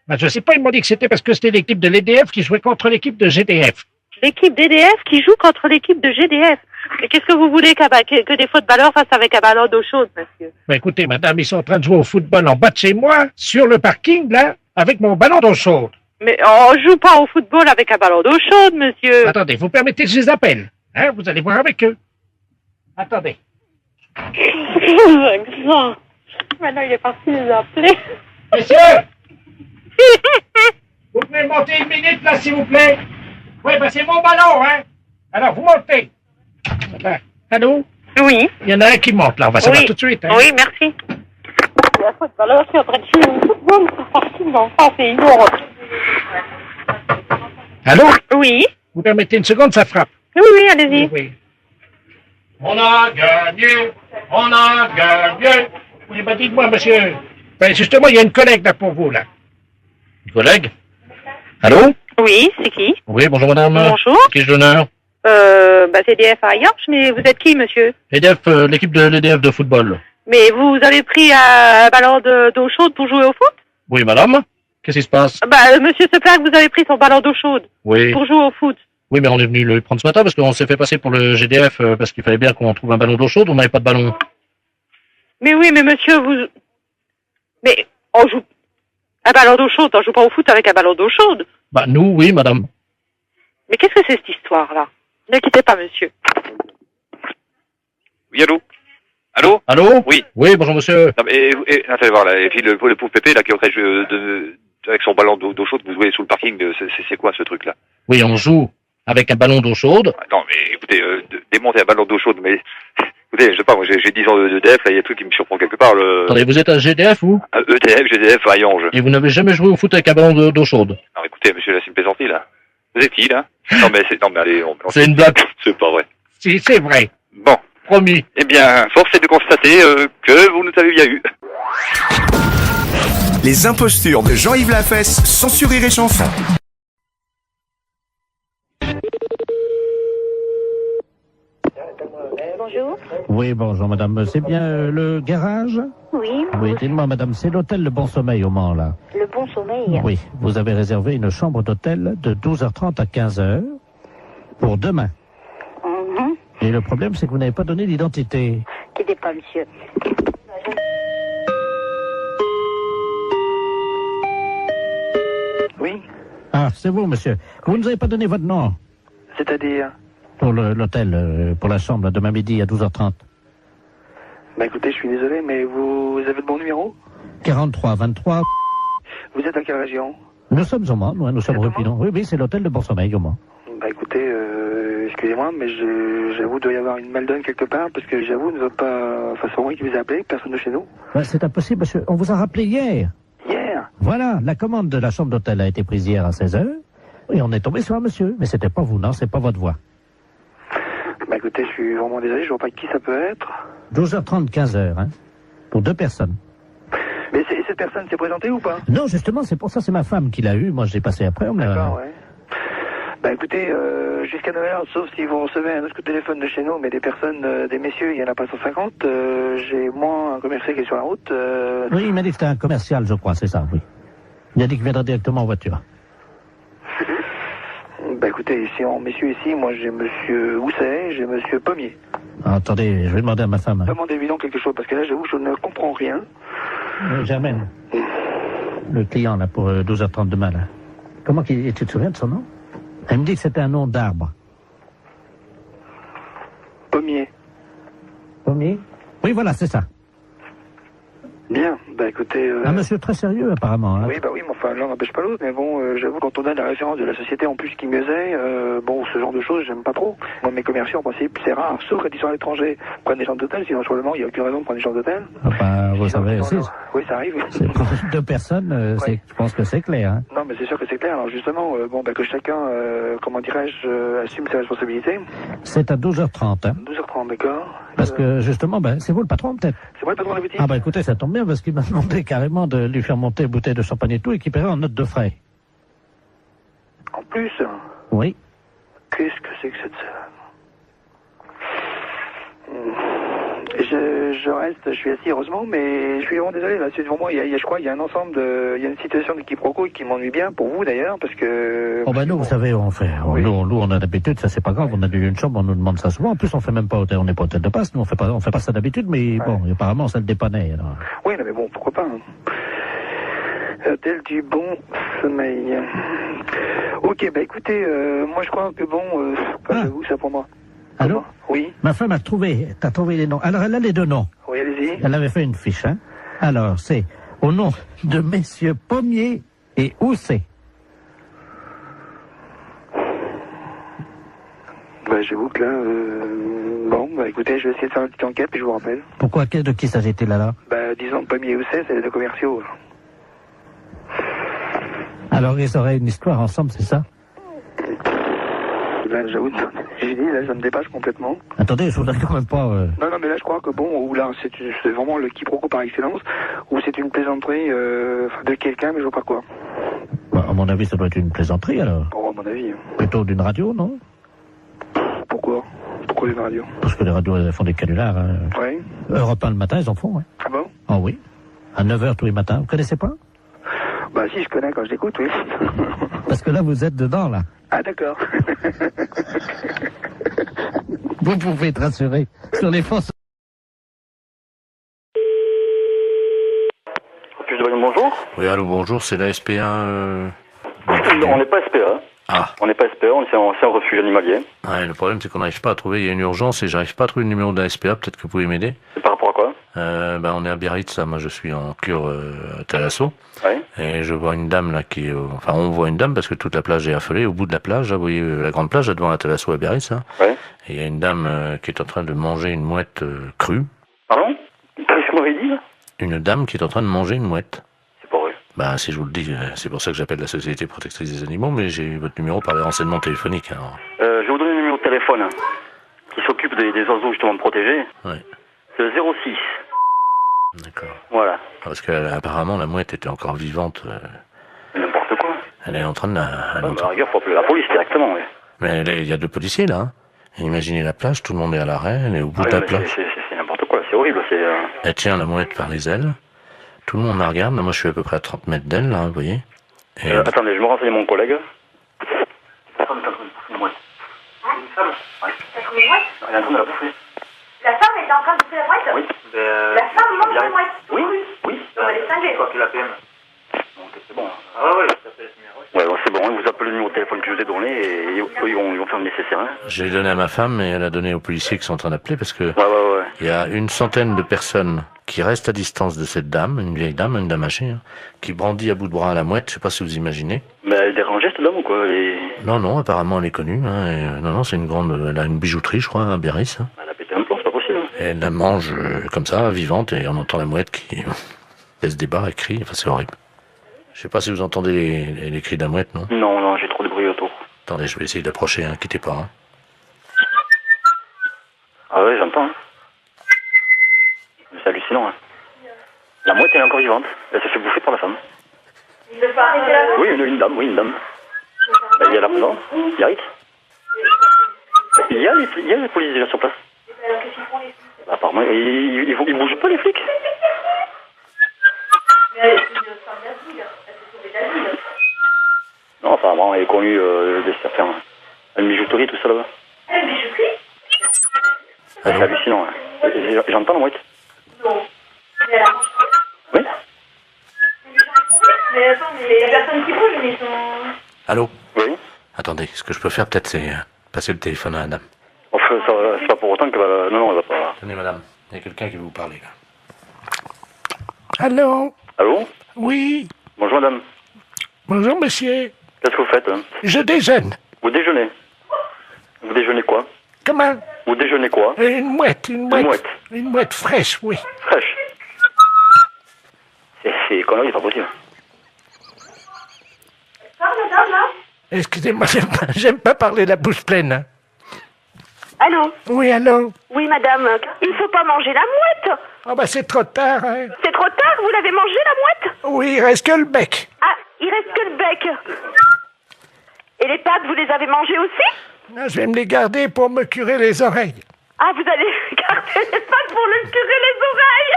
Ben, je sais pas, ils m'ont dit que c'était parce que c'était l'équipe de l'EDF qui jouait contre l'équipe de GDF. L'équipe d'EDF qui joue contre l'équipe de GDF. Mais qu'est-ce que vous voulez que des footballeurs fassent avec un ballon d'eau chaude, monsieur? Ben, écoutez, madame, ils sont en train de jouer au football en bas de chez moi, sur le parking, là, avec mon ballon d'eau chaude. Mais on joue pas au football avec un ballon d'eau chaude, monsieur. Attendez, vous permettez que je les appelle? Hein, vous allez voir avec eux. Attendez. Maintenant, il est parti les appeler. Messieurs! Vous pouvez monter une minute, là, s'il vous plaît? Oui, ben c'est mon ballon, hein? Alors, vous montez. Allô? Oui. Il y en a un qui monte, là, on va savoir tout de suite, hein? Oui, merci. Le footballeur qui est en train de jouer au football, c'est parti, mais enfin, c'est ignorant. Allô? Oui. Vous permettez une seconde, ça frappe. Oui, oui, allez-y. Oui. On a gagné! On a gagné! Oui, ben dites-moi, monsieur. Ben justement, il y a une collègue là pour vous, là. Une collègue? Allô? Oui, c'est qui? Oui, bonjour madame. Bonjour. Qui est l'honneur? C'est EDF à York, mais vous êtes qui, monsieur? EDF, l'équipe de l'EDF de football. Mais vous avez pris un ballon d'eau chaude pour jouer au foot? Oui, madame. Qu'est-ce qui se passe? Monsieur se plaint que vous avez pris son ballon d'eau chaude. Oui. Pour jouer au foot. Oui, mais on est venu le prendre ce matin parce qu'on s'est fait passer pour le GDF parce qu'il fallait bien qu'on trouve un ballon d'eau chaude. On n'avait pas de ballon. Mais oui, mais monsieur, mais on joue un ballon d'eau chaude, on joue pas au foot avec un ballon d'eau chaude. Bah, nous, oui, madame. Mais qu'est-ce que c'est cette histoire-là? Ne quittez pas, monsieur. Oui, allô? Allô? Allô? Oui. Oui, bonjour, monsieur. Non, mais, attendez voir, là. Et puis, le pauvre Pépé, là, qui est en train de jouer avec son ballon d'eau chaude, vous jouez sous le parking, c'est quoi, ce truc-là? Oui, on joue avec un ballon d'eau chaude. Non, mais, écoutez, démonter un ballon d'eau chaude, mais, écoutez, je sais pas, moi, j'ai 10 ans d'EDF, là, il y a des trucs qui me surprend quelque part, Attendez, vous êtes à GDF, vous? EDF, GDF, à Yange. Et vous n'avez jamais joué au foot avec un ballon d'eau chaude? Non, écoutez, monsieur, là, c'est une plaisanterie, là. Vous êtes qui, là? Non, mais allez, c'est une blague. C'est pas vrai. Si, c'est vrai. Bon. Promis. Eh bien, force est de constater que vous nous avez bien eu. Les impostures de Jean-Yves Lafesse, sans Rire et Chanson. Bonjour. Oui, bonjour madame. C'est bien le garage? Oui. Oui, dites-moi madame, c'est l'hôtel Le Bon Sommeil au Mans, là. Le Bon Sommeil. Oui, vous avez réservé une chambre d'hôtel de 12h30 à 15h pour demain. Et le problème, c'est que vous n'avez pas donné l'identité. Quittez pas, monsieur. Oui. Ah, c'est vous, monsieur. Vous ne nous avez pas donné votre nom? C'est-à-dire? Pour l'hôtel, pour la chambre, demain midi à 12h30. Bah écoutez, je suis désolé, mais vous avez le bon numéro? 43 23. Vous êtes à quelle région? Nous sommes au Mans, nous sommes rue Pinon. Oui, c'est l'hôtel de Bon Sommeil au Mans. Bah écoutez, excusez-moi, mais j'avoue doit y avoir une maldonne quelque part, parce que j'avoue, nous avons pas... Enfin, c'est moi qui vous ai appelé, personne de chez nous. Ben, c'est impossible, monsieur. On vous a rappelé hier. Hier? Voilà, la commande de la chambre d'hôtel a été prise hier à 16h. Et on est tombé sur un monsieur. Mais c'était pas vous, non, c'est pas votre voix. Bah écoutez, je suis vraiment désolé, je vois pas qui ça peut être. 12h30, 15h, hein. Pour deux personnes. Mais cette personne s'est présentée ou pas? Non, justement, c'est pour ça, c'est ma femme qui l'a eu. Moi, je l'ai passé après. D'accord, ouais. Bah écoutez, jusqu'à 9h, sauf si vous recevez un autre coup de téléphone de chez nous, mais des personnes, des messieurs, il y en a pas 150. J'ai moi un commercial qui est sur la route. Oui, il m'a dit que c'était un commercial, je crois, c'est ça, oui. Il a dit qu'il viendra directement en voiture. Bah écoutez, ici, messieurs, ici, moi j'ai monsieur Housset, j'ai monsieur Pommier. Ah, attendez, je vais demander à ma femme. Demandez-lui donc quelque chose, parce que là, j'avoue, je ne comprends rien. Germaine, le client, là, pour 12h30 demain, là. Comment tu te souviens de son nom? Elle me dit que c'était un nom d'arbre. Pommier. Pommier? Oui, voilà, c'est ça. Bien, bah écoutez... Un monsieur très sérieux, apparemment. Hein. Oui, bah oui, mais enfin, l'un n'empêche pas l'autre, mais bon, j'avoue, quand on donne la référence de la société en plus qui mieux est, bon, ce genre de choses, j'aime pas trop. Moi, mes commerciaux, en principe, c'est rare, sauf quand ils sont à l'étranger, prennent des chambres d'hôtel, sinon, sur le moment, il n'y a aucune raison de prendre des chambres d'hôtel. Ah bah, vous savez aussi. Oui, ça arrive. C'est pour 2 personnes, je pense que c'est clair. Hein. Non, mais c'est sûr que c'est clair. Alors justement, bon, bah, que chacun, comment dirais-je, assume ses responsabilités. C'est à 12h30, hein. 12h30, d'accord. Parce que, justement, ben, c'est vous le patron, peut-être? C'est moi le patron de la boutique. Ah bah écoutez, ça tombe bien, parce qu'il m'a demandé carrément de lui faire monter une bouteille de champagne et tout, et qu'il paierait en note de frais. En plus? Oui. Qu'est-ce que c'est que cette... Je reste, je suis assis heureusement, mais je suis vraiment désolé, là, c'est devant moi, je crois, il y a un ensemble de, il y a une situation de quiproquo qui m'ennuie bien, pour vous d'ailleurs, parce que... Oh ben nous, vous savez, on fait, nous, on a l'habitude, ça c'est pas grave, on a une chambre, on nous demande ça souvent, en plus on fait même pas hôtel, on n'est pas hôtel de passe, nous on fait pas ça d'habitude, mais bon, apparemment ça le dépannait, alors. Oui, non, mais bon, pourquoi pas, hein. Hôtel du bon sommeil. Ok, bah écoutez, moi je crois que bon, j'avoue, ça pour moi. Allô? Oui. Ma femme t'as trouvé les noms. Alors, elle a les 2 noms. Oui, allez-y. Elle avait fait une fiche, hein. Alors, c'est au nom de messieurs Pommier et Housset. Bah, j'avoue que là, bon, bah écoutez, je vais essayer de faire une petite enquête, puis je vous rappelle. Pourquoi? De qui s'agit-il là? Bah, disons, Pommier et Housset, c'est les 2 commerciaux. Alors, ils auraient une histoire ensemble, c'est ça? Là, j'avoue, j'ai dit, là, ça me dépasse complètement. Attendez, je voudrais quand même pas... Non, mais là, je crois que bon, ou là, c'est vraiment le quiproquo par excellence, ou c'est une plaisanterie de quelqu'un, mais je vois pas quoi. Bah, à mon avis, ça doit être une plaisanterie, alors. Oh, à mon avis. Plutôt d'une radio, non? Pourquoi? Pourquoi une radio? Parce que les radios, elles font des canulars. Hein. Oui. Europe 1 le matin, ils en font, ouais. Ah bon? Ah oui. À 9h tous les matins. Vous connaissez pas? Bah si, je connais quand je l'écoute, oui. Parce que là, vous êtes dedans, là. Ah d'accord. Vous pouvez être rassuré sur les forces. Bonjour. Oui, allô, bonjour, c'est la SPA. On n'est pas SPA. Ah. On n'est pas SPA, c'est un refuge animalier. Ouais, le problème, c'est qu'on n'arrive pas à trouver. Il y a une urgence et j'arrive pas à trouver le numéro de la SPA. Peut-être que vous pouvez m'aider. C'est par rapport à quoi? On est à Biarritz, là. Moi, je suis en cure à Thalasso. Ouais. Et je vois une dame, là, qui est... Enfin, on voit une dame parce que toute la plage est affolée. Au bout de la plage, là, vous voyez la grande plage, là, devant la Thalasso à Biarritz, là. Ouais. Et il y a une dame qui est en train de manger une mouette crue. Pardon? Qu'est-ce que vous m'avez dit, là? Une dame qui est en train de manger une mouette. C'est pas vrai. Bah, si je vous le dis, c'est pour ça que j'appelle la Société Protectrice des Animaux, mais j'ai votre numéro par les renseignements téléphoniques, alors. Je vais vous donner le numéro de téléphone qui s'occupe des oiseaux justement protégés. Ouais. C'est le 06. D'accord. Voilà. Parce que apparemment la mouette était encore vivante. N'importe quoi. Elle est en train de la... À la rigueur, faut appeler la police directement, oui. Mais il y a 2 policiers là. Hein. Et imaginez la plage, tout le monde est à l'arrêt, elle est au bout de la plage. C'est n'importe quoi, c'est horrible. Elle tient la mouette par les ailes. Tout le monde la regarde. Moi, je suis à peu près à 30 mètres d'elle, là, vous voyez. Et attendez, je me renseigne mon collègue. La femme Elle est en train de la bouffer. La femme était en train de bouffer la mouette? Oui. La femme mange la mouette? Oui. Non, elle est cinglée. Quoi que la PM. Donc c'est bon. Ah ouais, ouais, bon, c'est bon, vous appelez le numéro de téléphone que je vous ai donné et eux, ils vont faire le nécessaire. Hein. J'ai donné à ma femme et elle a donné aux policiers qui sont en train d'appeler parce que ouais. Il y a une centaine de personnes qui restent à distance de cette dame, une vieille dame, une dame âgée, hein, qui brandit à bout de bras à la mouette, je sais pas si vous imaginez. Mais elle est dérangée cette dame ou quoi? Non, apparemment elle est connue, hein, et, non, c'est une grande, elle a une bijouterie je crois à Biarritz. Hein. Elle a pété un plomb, c'est pas possible. Et elle la mange comme ça, vivante, et on entend la mouette qui laisse des barres et crie, enfin c'est horrible. Je sais pas si vous entendez les cris de la mouette, non? Non, j'ai trop de bruit autour. Attendez, je vais essayer d'approcher, hein, quittez pas. Hein. Ah ouais, j'entends. Hein. C'est hallucinant. Hein. La mouette elle est encore vivante. Elle se fait bouffer par la femme. Oui, une dame. Il y a la non, Biarritz. Il y a les policiers déjà sur place. Bah, apparemment, ils bougent pas les flics. apparemment, elle est connue des certains. Une bijouterie, tout ça là-bas. Une bijouterie? C'est hallucinant. Hein. J'entends la mouette. Non. Mais elle a mangé. Oui. Mais attends, mais il y a personne qui bouge, mais ils sont... Allô? Oui. Attendez, ce que je peux faire peut-être, c'est passer le téléphone à la dame. Enfin, c'est pas pour autant que... non, elle va pas... Tenez, madame, il y a quelqu'un qui veut vous parler, là. Allô? Allô? Oui. Bonjour, madame. Bonjour, monsieur. Qu'est-ce que vous faites? Hein? Je déjeune. Vous déjeunez? Vous déjeunez quoi? Comment? Vous déjeunez quoi? Une mouette. Une mouette? Une mouette fraîche, oui. Fraîche? C'est connerie, c'est pas possible. Excusez-moi, j'aime pas parler la bouche pleine. Hein. Allô? Oui, allô? Oui, madame, il ne faut pas manger la mouette. Oh, bah c'est trop tard, hein. C'est trop tard, vous l'avez mangé, la mouette? Oui, il reste que le bec. Ah, il reste que le bec. Et les pattes, vous les avez mangées aussi? Non, je vais me les garder pour me curer les oreilles. Ah, vous allez garder les pattes pour le curer les oreilles?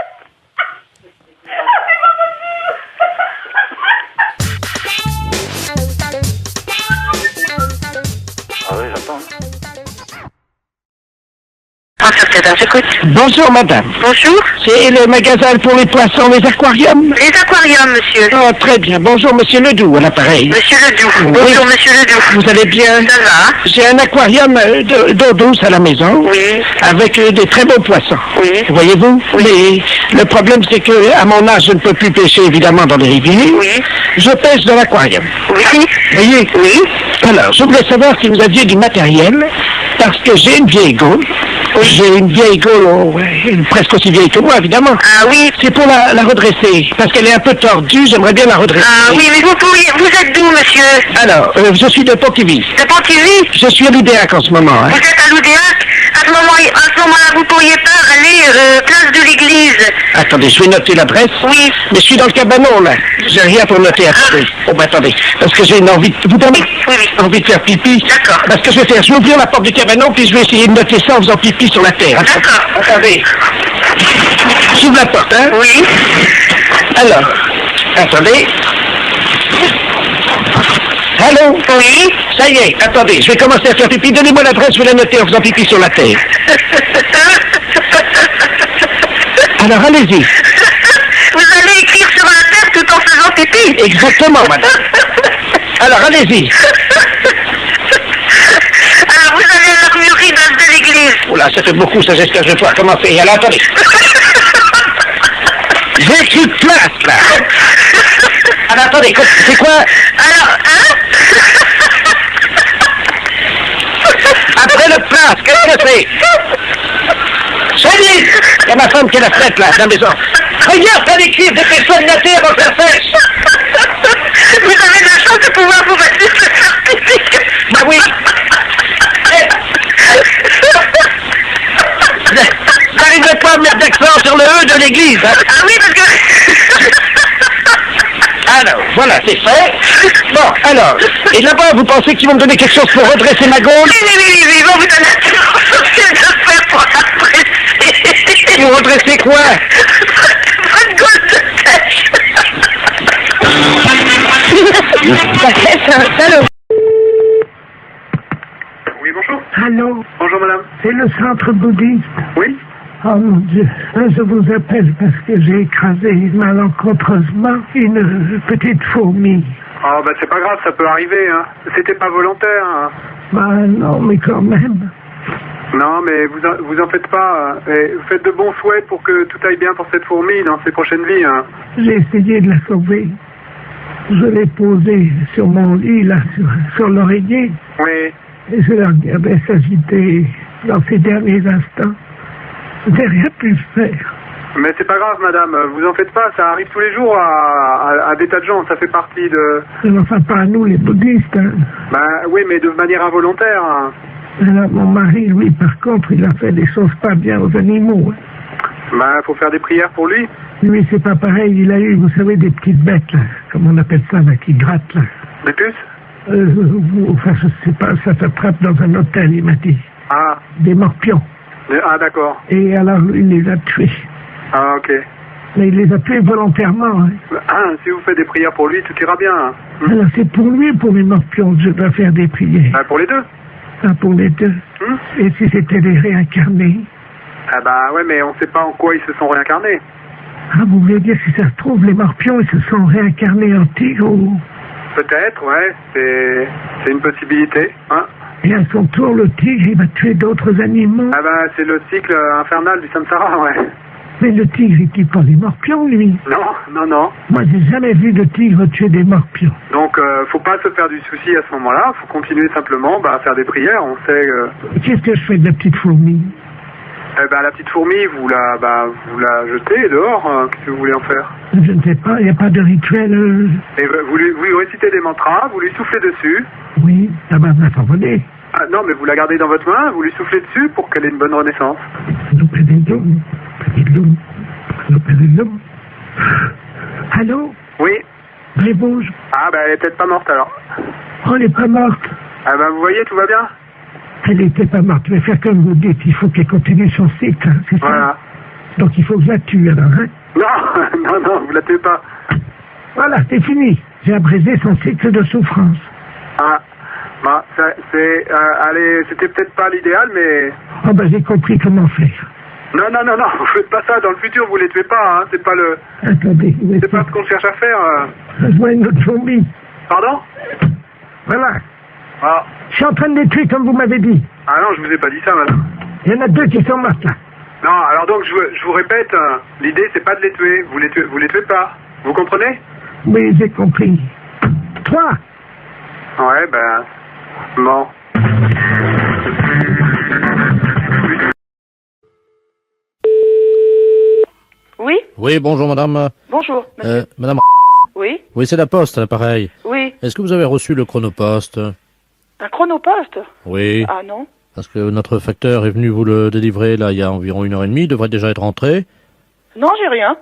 Ah, c'est pas possible! Ah oui, j'entends. Bonjour, madame. Bonjour. C'est le magasin pour les poissons, les aquariums? Les aquariums, monsieur. Oh, très bien. Bonjour, monsieur Ledoux, à l'appareil. Monsieur Ledoux. Oui. Bonjour, monsieur Ledoux. Vous allez bien? Ça va. J'ai un aquarium d'eau douce à la maison. Oui. Avec des très beaux poissons. Oui. Voyez-vous? Oui. Mais le problème, c'est que à mon âge, je ne peux plus pêcher, évidemment, dans les rivières. Oui. Je pêche dans l'aquarium. Oui. Voyez? Oui. Alors, je voulais savoir si vous aviez du matériel, parce que j'ai une vieille gaule. J'ai une vieille gaule, presque aussi vieille que moi, évidemment. Ah oui. C'est pour la redresser, parce qu'elle est un peu tordue, j'aimerais bien la redresser. Ah oui, mais vous êtes d'où, monsieur? Alors, je suis de Pontivy. De Pontivy? Je suis à Loudéac en ce moment. Hein. Vous êtes à Loudéac? À ce moment-là, vous pourriez pas aller place de l'église. Attendez, je vais noter l'adresse. Oui. Mais je suis dans le cabanon, là. J'ai rien pour noter. Attendez. Oh, bah attendez. Parce que j'ai une envie de... Vous permettez? Oui. Envie de faire pipi. D'accord. Parce que je vais faire... Je vais ouvrir la porte du cabanon, puis je vais essayer de noter ça en faisant pipi sur la terre. D'accord. Attendez. J'ouvre la porte, hein? Oui. Alors, attendez. Allô? Oui. Ça y est, attendez, je vais commencer à faire pipi. Donnez-moi l'adresse, je vais la noter en faisant pipi sur la terre. Alors, allez-y. Vous allez écrire sur la terre tout en faisant pipi? Exactement, madame. Alors, allez-y. Alors, vous allez à l'armurerie de l'église. Oula, ça fait beaucoup, ça, j'espère que je vais pouvoir commencer. Alors, attendez. J'ai écrit place, là. Alors, attendez, c'est quoi? Alors, hein? Après le place, qu'est-ce que c'est? Salut! Il y a ma femme qui est la fenêtre, là, dans la maison. Regarde, t'as écrit, dépêche-toi de la terre, on faire sèche. Vous avez de la chance de pouvoir vous mettre sur le certificat. Bah oui. N'arrivez pas à mettre d'accent sur le E de l'église, hein? Ah oui, parce que... Alors, voilà, c'est fait. Bon, alors, et là-bas, vous pensez qu'ils vont me donner quelque chose pour redresser ma gaule? Oui, ils vont vous donner quelque chose de faire pour redresser. Pour redresser quoi? Votre gaule de pêche. Allô? Oui, bonjour. Allô? Bonjour, madame. C'est le centre bouddhiste? Oui. Oh mon Dieu, je vous appelle parce que j'ai écrasé malencontreusement une petite fourmi. Ah, bah c'est pas grave, ça peut arriver, hein. C'était pas volontaire, hein. Bah non, mais quand même. Non, mais vous en faites pas. Et vous faites de bons souhaits pour que tout aille bien pour cette fourmi dans ses prochaines vies, hein. J'ai essayé de la sauver. Je l'ai posée sur mon lit, là, sur l'oreiller. Oui. Et je la regardais s'agiter dans ses derniers instants. Je n'ai rien pu faire. Mais c'est pas grave, madame, vous en faites pas, ça arrive tous les jours à des tas de gens, ça fait partie de... Enfin, pas à nous, les bouddhistes, hein. Ben oui, mais de manière involontaire, hein. Alors, mon mari, lui, par contre, il a fait des choses pas bien aux animaux. Hein. Ben, faut faire des prières pour lui. Lui, c'est pas pareil, il a eu, vous savez, des petites bêtes, là, comme on appelle ça, là, qui grattent, là. Des puces? Enfin, je sais pas, ça s'attrape dans un hôtel, il m'a dit. Ah. Des morpions. Ah, d'accord. Et alors, il les a tués. Ah, ok. Mais il les a tués volontairement. Hein. Si vous faites des prières pour lui, tout ira bien. Hein. Alors c'est pour lui ou pour les morpions que je dois faire des prières? Pour les deux. Pour les deux. Et si c'était des réincarnés? Ouais, mais on sait pas en quoi ils se sont réincarnés. Vous voulez dire, si ça se trouve, les morpions, ils se sont réincarnés en tigre ou... Peut-être, ouais, c'est une possibilité, hein. Et à son tour, le tigre, il va tuer d'autres animaux. C'est le cycle infernal du samsara, ouais. Mais le tigre, il tue pas les morpions, lui. Non. Moi, j'ai jamais vu de tigre tuer des morpions. Donc, faut pas se faire du souci à ce moment-là, faut continuer simplement à faire des prières, on sait... Qu'est-ce que je fais de la petite fourmi? La petite fourmi, vous la jetez dehors, qu'est-ce que vous voulez en faire? Je ne sais pas, il n'y a pas de rituel... Et vous lui récitez des mantras, vous lui soufflez dessus. Oui, ça va s'envoler. Non, mais vous la gardez dans votre main, vous lui soufflez dessus pour qu'elle ait une bonne renaissance. Allô? Oui. Elle bouge. Elle est peut-être pas morte alors. Oh, elle n'est pas morte. Vous voyez, tout va bien? Elle n'était pas morte, mais faire comme vous dites, il faut qu'elle continue son cycle, hein, c'est ça? Donc il faut que je la tue alors, hein? Non, vous la tuez pas. Voilà, c'est fini. J'ai abrégé son cycle de souffrance. C'était peut-être pas l'idéal, mais... j'ai compris comment faire. Non, vous faites pas ça. Dans le futur, vous les tuez pas, hein. C'est pas le... Attendez. C'est pas ce qu'on cherche à faire. Je vois une autre fourmi. Pardon? Voilà. Je suis en train de les tuer comme vous m'avez dit. Non, je vous ai pas dit ça, madame. Il y en a 2 qui sont mortes là. Non, alors donc, je vous répète, l'idée, c'est pas de les tuer. Vous les tuez pas. Vous comprenez? Oui, j'ai compris. 3. Ouais, bon. Oui? Oui, bonjour madame. Bonjour, monsieur. Madame... Oui? Oui, c'est la poste, l'appareil. Oui. Est-ce que vous avez reçu le chronopost? Un chronopost? Oui. Non. Parce que notre facteur est venu vous le délivrer, là, il y a environ 1h30, il devrait déjà être rentré. Non, j'ai rien.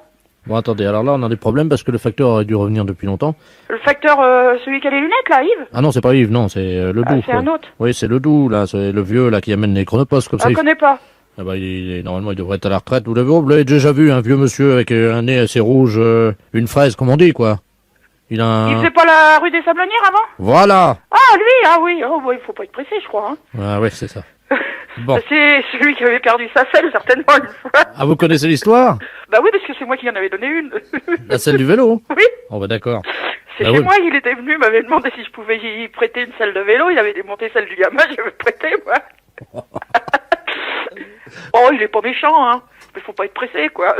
Bon, attendez, alors là, on a des problèmes parce que le facteur aurait dû revenir depuis longtemps. Le facteur, celui qui a les lunettes, là, Yves? Ah non, c'est pas Yves, non, c'est le doux. C'est un autre. Oui, c'est le doux, là, c'est le vieux, là, qui amène les chronopostes, comme ça. Je connais pas. Normalement, il devrait être à la retraite. Vous l'avez déjà vu, un vieux monsieur avec un nez assez rouge, une fraise, comme on dit, quoi. Il faisait pas la rue des Sablonnières avant? Voilà. Oui. Il faut pas être pressé, je crois, hein. Ah ouais, c'est ça. Bon. C'est celui qui avait perdu sa selle, certainement, une fois. Vous connaissez l'histoire? Oui, parce que c'est moi qui en avais donné une. La selle du vélo? Oui. D'accord. C'est chez moi, il était venu, m'avait demandé si je pouvais y prêter une selle de vélo, il avait démonté celle du gamin, j'avais prêté, moi. Il est pas méchant, hein. Mais faut pas être pressé, quoi.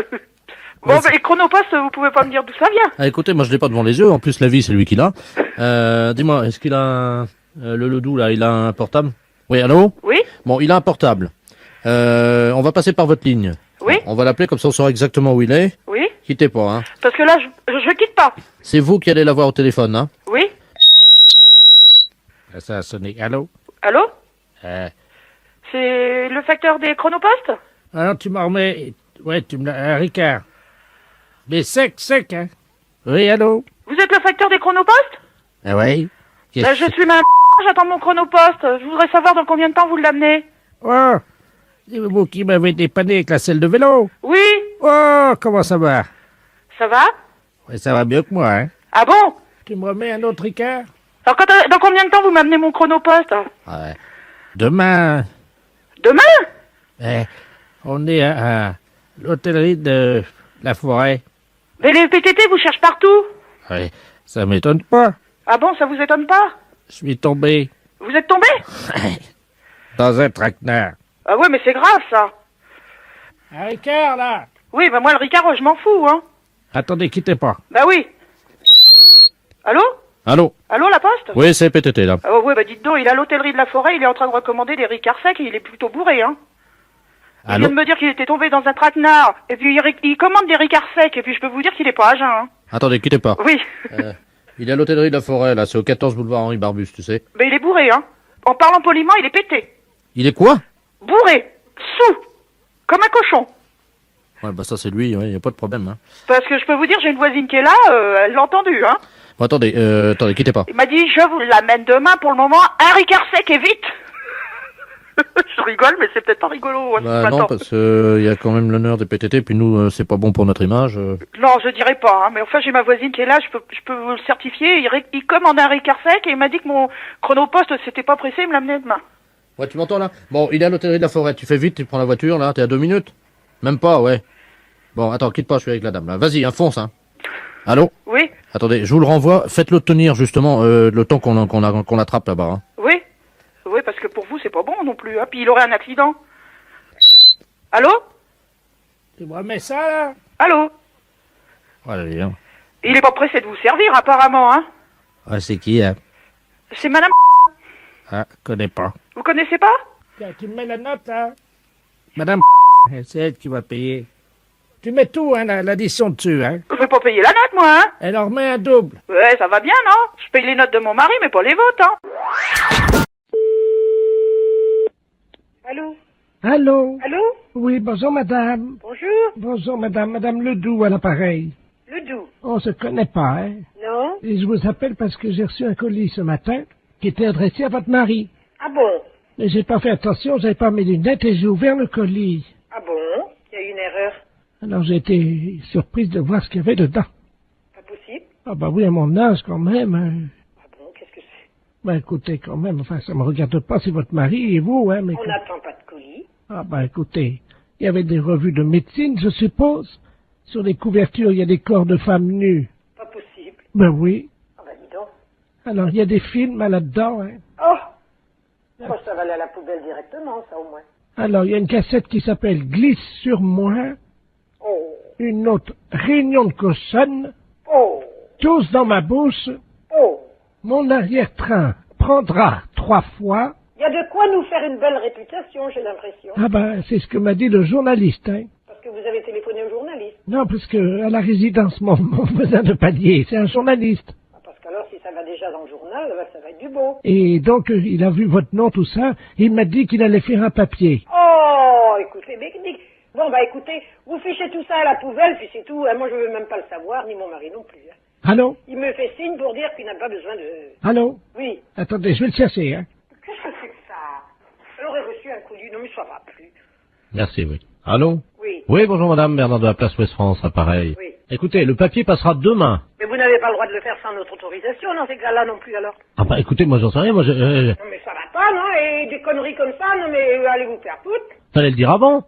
Bon, les chronopostes, vous pouvez pas me dire d'où ça vient? Écoutez, moi je l'ai pas devant les yeux, en plus la vie c'est lui qui l'a. Dis-moi, est-ce qu'il a le Ledoux là, il a un portable? Oui, allô? Oui. Bon, il a un portable. On va passer par votre ligne. Oui. On va l'appeler comme ça on saura exactement où il est. Oui. Quittez pas, hein. Parce que là, je quitte pas. C'est vous qui allez l'avoir au téléphone, hein? Oui. Ça a sonné. Allô? Allô? C'est le facteur des chronopostes? Alors tu m'en remets... Ouais, tu me l'as... Ricard. Mais sec, hein? Oui, allô? Vous êtes le facteur des chronopostes? Ah oui. Je suis ma j'attends mon chronoposte. Je voudrais savoir dans combien de temps vous l'amenez. Oh, c'est vous qui m'avez dépanné avec la selle de vélo? Oui. Oh, comment ça va? Ça va? Ouais, ça va mieux que moi, hein? Ah bon? Tu me remets un autre Ricard? Alors dans combien de temps vous m'amenez mon chronoposte? Ouais. Demain. Demain? On est à l'hôtellerie de la Forêt. Mais les PTT vous cherchent partout. Ouais, ça m'étonne pas. Ah bon, ça vous étonne pas? Je suis tombé. Vous êtes tombé? Dans un traquenard. Ah ouais, mais c'est grave, ça. Un Ricard, là? Oui, moi, le Ricard, je m'en fous, hein. Attendez, quittez pas. Oui. Allô? Allô, la poste? Oui, c'est PTT, là. Dites donc, il est à l'hôtellerie de la Forêt, il est en train de recommander des Ricards secs et il est plutôt bourré, hein. Il vient de me dire qu'il était tombé dans un traquenard, et puis il commande des Ricards secs, et puis je peux vous dire qu'il est pas à jeun, hein. Attendez, quittez pas. Oui. Il est à l'hôtellerie de la Forêt, là, c'est au 14 boulevard Henri Barbus, tu sais. Mais il est bourré, hein. En parlant poliment, il est pété. Il est quoi? Bourré. Sous. Comme un cochon. Ouais, ça c'est lui, y a pas de problème, hein. Parce que je peux vous dire, j'ai une voisine qui est là, elle l'a entendu, hein. Bon, attendez, quittez pas. Il m'a dit, je vous l'amène demain, pour le moment, un Ricard sec et vite. Je rigole, mais c'est peut-être pas rigolo. Hein, Bah non, parce qu'il y a quand même l'honneur des PTT, puis nous, c'est pas bon pour notre image. Non, je dirais pas, hein, mais enfin j'ai ma voisine qui est là, je peux vous le certifier. Il commande un Ricard sec et il m'a dit que mon chronopost s'était pas pressé, il me l'amenait demain. Ouais, tu m'entends là? Bon, il est à l'hôtellerie de la Forêt, tu fais vite, tu prends la voiture là, t'es à 2 minutes? Même pas, ouais. Bon, attends, quitte pas, je suis avec la dame là. Vas-y, fonce, hein. Allô? Oui. Attendez, je vous le renvoie, faites-le tenir justement le temps qu'on l'attrape là-bas. Hein. Oui. Oui, parce que pour vous c'est pas bon non plus, hein. Puis il aurait un accident. Allô? Tu vois, mais ça là? Allô? Allez, hein. Il est pas pressé de vous servir apparemment, hein. Ah, c'est qui, hein? C'est madame. Ah, connais pas. Vous connaissez pas? Tiens, tu me mets la note, hein? Madame, c'est elle qui va payer. Tu mets tout, hein, l'addition dessus, hein? Je vais pas payer la note, moi, hein? Elle en remet un double. Ouais, ça va bien, non? Je paye les notes de mon mari, mais pas les vôtres, hein? Allô? Allô? Allô? Oui, bonjour madame. Bonjour? Bonjour madame Ledoux à l'appareil. Ledoux? On se connaît pas, hein? Non? Et je vous appelle parce que j'ai reçu un colis ce matin qui était adressé à votre mari. Ah bon? Mais j'ai pas fait attention, j'avais pas mes lunettes et j'ai ouvert le colis. Ah bon? Il y a eu une erreur. Alors j'ai été surprise de voir ce qu'il y avait dedans. Pas possible? Ah bah oui, à mon âge quand même. Hein. Ah bon, qu'est-ce que c'est? Bah écoutez, quand même, enfin ça me regarde pas, c'est votre mari et vous, hein, mais... On n'attend pas de colis. Ah bah écoutez, il y avait des revues de médecine, je suppose. Sur les couvertures, il y a des corps de femmes nues. Pas possible. Ben oui. Ah bah dis donc. Alors il y a des films là-dedans, hein. Oh! Oh, ça va aller à la poubelle directement, ça au moins. Alors il y a une cassette qui s'appelle Glisse sur moi. Oh! Une autre, Réunion de cochonne. Oh! Tous dans ma bouche. Oh! Mon arrière-train prendra 3 fois. Il y a de quoi nous faire une belle réputation, j'ai l'impression. Ah ben, c'est ce que m'a dit le journaliste, hein. Parce que vous avez téléphoné au journaliste. Non, parce que à la résidence, mon voisin de palier, c'est un journaliste. Ah, parce qu'alors, si ça va déjà dans le journal, ben, ça va être du beau. Et donc, il a vu votre nom, tout ça, et il m'a dit qu'il allait faire un papier. Oh, écoutez, mais... Bon, bah écoutez, vous fichez tout ça à la poubelle, puis c'est tout. Hein. Moi, je veux même pas le savoir, ni mon mari non plus. Hein. Allô? Il me fait signe pour dire qu'il n'a pas besoin de... Allô? Oui. Attendez, je vais le chercher, hein. Qu'est-ce que c'est que ça? Elle aurait reçu un colis. Non, mais ça va plus. Merci, oui. Allô? Oui. Oui, bonjour madame, Bernard de la place Ouest France, appareil. Oui. Écoutez, le papier passera demain. Mais vous n'avez pas le droit de le faire sans notre autorisation, dans ces cas-là non plus, alors. Ah bah écoutez, moi j'en sais rien, moi Non, mais ça va pas, non? Et des conneries comme ça, non, mais allez vous faire foutre. fallait le dire avant.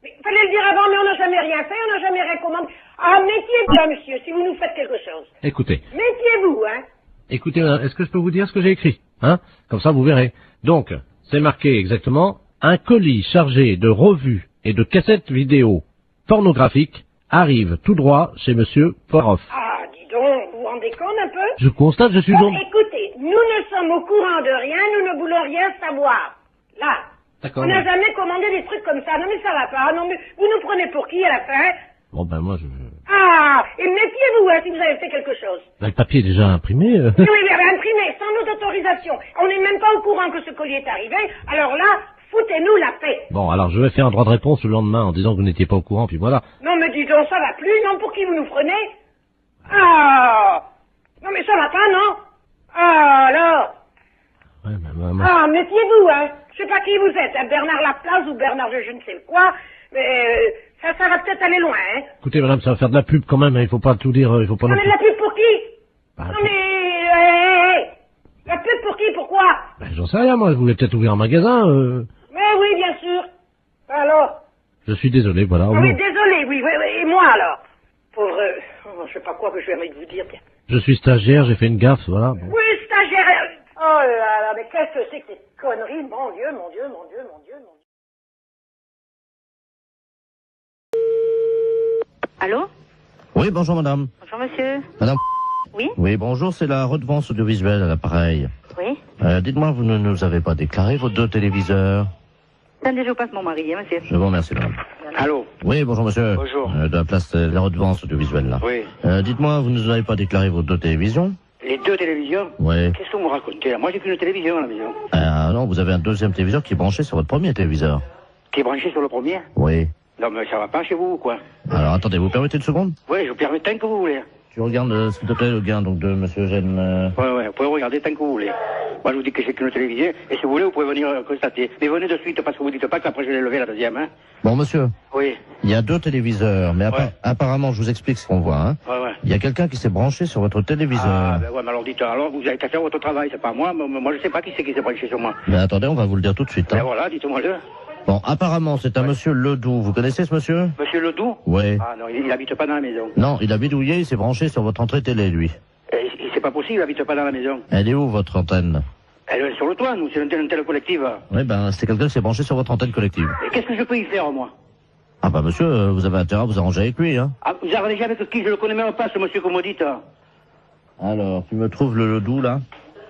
Mais fallait le dire avant, mais on n'a jamais rien fait, on n'a jamais rien commandé. Ah, méfiez-vous, là, monsieur, si vous nous faites quelque chose. Écoutez, Méfiez-vous, hein. écoutez, est-ce que je peux vous dire ce que j'ai écrit? Hein? Comme ça vous verrez. Donc, c'est marqué exactement, un colis chargé de revues et de cassettes vidéo pornographiques arrive tout droit chez monsieur Poroff. Ah, dis donc, vous vous rendez compte un peu? Je constate, je suis Bon, journaliste. écoutez, nous ne sommes au courant de rien, nous ne voulons rien savoir. Là. D'accord. On n'a jamais commandé des trucs comme ça. Non, mais ça va pas. Non, mais vous nous prenez pour qui à la fin? Bon ben moi je... Ah, et méfiez-vous, hein, si vous avez fait quelque chose. Ben, le papier est déjà imprimé. Oui, mais imprimé, sans notre autorisation. On n'est même pas au courant que ce colis est arrivé. Alors là, foutez-nous la paix. Bon, alors je vais faire un droit de réponse le lendemain en disant que vous n'étiez pas au courant, puis voilà. Non, mais dis donc, ça va plus. Non, pour qui vous nous prenez? Ah, non, mais ça va pas, non? Ah, alors. Ouais, mais, Ah, méfiez-vous, hein. Je sais pas qui vous êtes, hein, Bernard Laplace ou Bernard je ne sais quoi, mais ça va peut-être aller loin, hein. Écoutez madame, ça va faire de la pub quand même, hein, il faut pas tout dire, il faut pas Non, non mais plus... de la pub pour qui? Bah, Non, mais... La pub pour qui? Pourquoi? Ben, j'en sais rien, moi, vous voulez peut-être ouvrir un magasin, Mais oui, bien sûr. Alors? Je suis désolé, voilà. Ah oui, désolé, oui, et moi alors? Pauvre... je sais pas quoi que je vais vous dire, tiens. Je suis stagiaire, j'ai fait une gaffe, voilà. Bon. Oui, stagiaire... Oh là là, mais qu'est-ce que c'est que ces conneries? Mon Dieu, mon Dieu, mon Dieu, mon Dieu, mon Dieu. Allô? Oui, bonjour madame. Bonjour monsieur. Madame. Oui? Oui, bonjour, c'est la redevance audiovisuelle à l'appareil. Oui? Dites-moi, vous ne nous avez pas déclaré vos 2 téléviseurs? Attendez, je passe mon mari, hein, monsieur. Je vous remercie, madame. Allô? Oui, bonjour monsieur. Bonjour. De la place de la redevance audiovisuelle, là. Oui. Dites-moi, vous ne nous avez pas déclaré vos 2 télévisions? Les 2 télévisions? Oui. Qu'est-ce que vous me racontez là? Moi, j'ai qu'une télévision à la maison. Ah non, vous avez un 2e téléviseur qui est branché sur votre premier téléviseur. Qui est branché sur le premier? Oui. Non, mais ça va pas chez vous ou quoi? Alors, attendez, vous permettez une seconde? Oui, je vous permets tant que vous voulez. Tu regardes, s'il te plaît, le gain donc de monsieur Eugène... Ouais, vous pouvez regarder tant que vous voulez. Moi, je vous dis que c'est qu'une télévision, et si vous voulez, vous pouvez venir constater. Mais venez de suite, parce que vous dites pas qu'après je l'ai levé la deuxième, hein. Bon, monsieur. Oui. Il y a 2 téléviseurs, mais apparemment, je vous explique ce qu'on voit, hein. Ouais. Il y a quelqu'un qui s'est branché sur votre téléviseur. Ah, ben ouais, mais alors dites, alors vous avez qu'à faire votre travail, c'est pas moi. Moi, je sais pas qui c'est qui s'est branché sur moi. Mais attendez, on va vous le dire tout de suite, hein. Ben voilà, dites-moi-le. Bon, apparemment, c'est un monsieur Ledoux. Vous connaissez ce monsieur? Monsieur Ledoux? Oui. Ah non, il habite pas dans la maison. Non, il a bidouillé, il s'est branché sur votre entrée télé, lui. C'est pas possible, il habite pas dans la maison. Elle est où, votre antenne? Elle est sur le toit, nous, c'est une telle collective. Oui, ben, c'est quelqu'un qui s'est branché sur votre antenne collective. Et qu'est-ce que je peux y faire, moi? Ah bah, monsieur, vous avez intérêt à vous arranger avec lui, hein. Ah, vous arrangez avec qui? Je le connais même pas, ce monsieur que vous me dites. Alors, tu me trouves le Ledoux, là?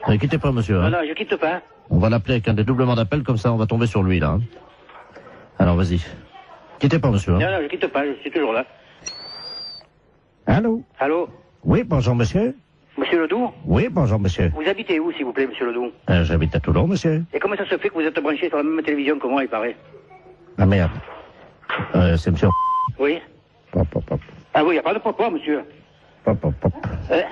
Ne quittez pas, monsieur, hein. Non, je quitte pas. On va l'appeler avec un dédoublement d'appel, comme ça, on va tomber sur lui, là, hein. Alors, vas-y. Quittez pas, monsieur, hein. Non, je quitte pas, je suis toujours là. Allô? Allô? Oui, bonjour, monsieur. Monsieur Ledoux? Oui, bonjour, monsieur. Vous habitez où, s'il vous plaît, monsieur Ledoux? J'habite à Toulon, monsieur. Et comment ça se fait que vous êtes branché sur la même télévision que moi, il paraît? Ah, merde. C'est monsieur... Oui? Pop, pop, pop. Ah oui, il n'y a pas de papa, monsieur. Pop, pop, pop. Hein?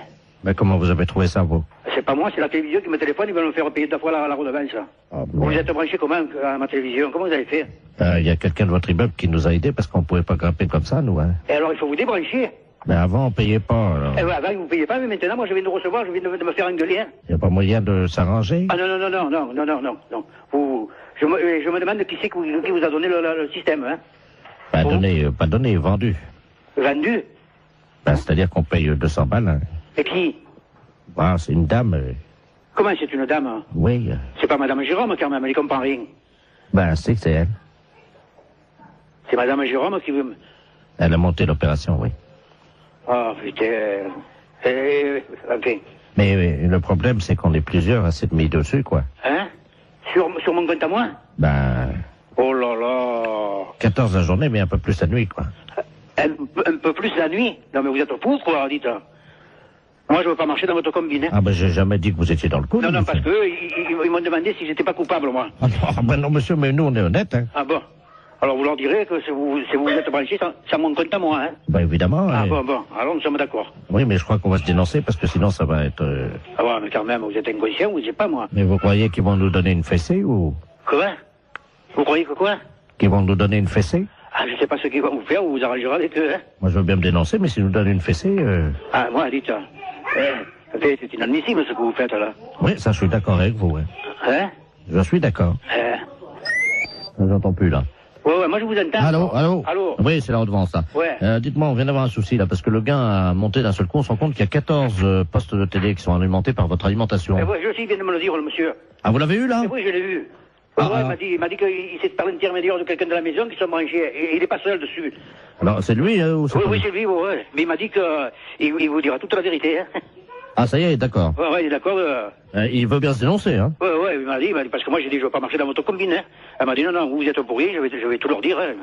Mais comment vous avez trouvé ça, vous? C'est pas moi, c'est la télévision qui me téléphone, ils veulent me faire payer 2 fois la redevance. Vous êtes branché comment à ma télévision? Comment vous avez fait? Il y a quelqu'un de votre immeuble qui nous a aidés parce qu'on ne pouvait pas grimper comme ça, nous, hein. Et alors, il faut vous débrancher. Mais avant, on payait pas, alors. Eh ouais, avant, vous ne payez pas, mais maintenant, moi, je viens de recevoir, je viens de me faire engueuler, hein. Il n'y a pas moyen de s'arranger? Ah non. Je me demande qui c'est qui vous a donné le système, hein. Pas donné, vendu. Vendu? Ben, c'est-à-dire qu'on paye 200 balles, hein. Et qui? Ah, c'est une dame. Comment c'est une dame? Hein? Oui. C'est pas Madame Jérôme, quand même, elle comprend rien. Ben, c'est elle. C'est Madame Jérôme qui veut... Elle a monté l'opération, oui. Oh, putain... ok. Mais le problème, c'est qu'on est plusieurs à s'être mis dessus, quoi. Hein? Sur mon compte à moi? Ben... Oh là là... 14 la journée, mais un peu plus la nuit, quoi. Un peu plus la nuit? Non, mais vous êtes fous, quoi, dites. Moi, je veux pas marcher dans votre combine. Hein. Ah, ben, j'ai jamais dit que vous étiez dans le coup. Non, parce que ils m'ont demandé si j'étais pas coupable, moi. Ah, ben non, monsieur, mais nous, on est honnêtes, hein. Ah bon? Alors, vous leur direz que si vous êtes branché, ça mon compte à moi, hein. Ben, évidemment. Ah bon, alors nous sommes d'accord. Oui, mais je crois qu'on va se dénoncer parce que sinon, ça va être... Ah bon, mais quand même, vous êtes inconscient, vous dites pas, moi. Mais vous croyez qu'ils vont nous donner une fessée ou... Quoi? Vous croyez que quoi? Qu'ils vont nous donner une fessée? Ah, je sais pas ce qu'ils vont vous faire, vous vous arrangerez avec eux, hein. Moi, je veux bien me dénoncer, mais s'ils nous donnent une fessée... Ah, moi, dites... c'est inadmissible, ce que vous faites, là. Oui, ça, je suis d'accord avec vous, hein. Hein? Je suis d'accord. Je vous entends plus, là. Ouais, moi, je vous entends. Allô? Oui, c'est la redevance, là. Ouais. Dites-moi, on vient d'avoir un souci, là, parce que le gain a monté d'un seul coup. On se rend compte qu'il y a 14 postes de télé qui sont alimentés par votre alimentation. Ouais, je aussi, il vient de me le dire, le monsieur. Ah, vous l'avez eu, là? Oui, je l'ai vu. Il m'a dit qu'il s'est par l'intermédiaire de quelqu'un de la maison qui sont branchés. Et il n'est pas seul dessus. Alors, c'est lui, ou c'est Oui, c'est lui, ouais. Mais il m'a dit qu'il vous dira toute la vérité, hein. Ah, ça y est, d'accord. Ouais, il est d'accord. Il veut bien se dénoncer, hein. Ouais, il m'a dit, parce que moi, j'ai dit, je veux pas marcher dans votre combine, hein. Elle m'a dit, non, vous êtes pourris, je vais tout leur dire, hein.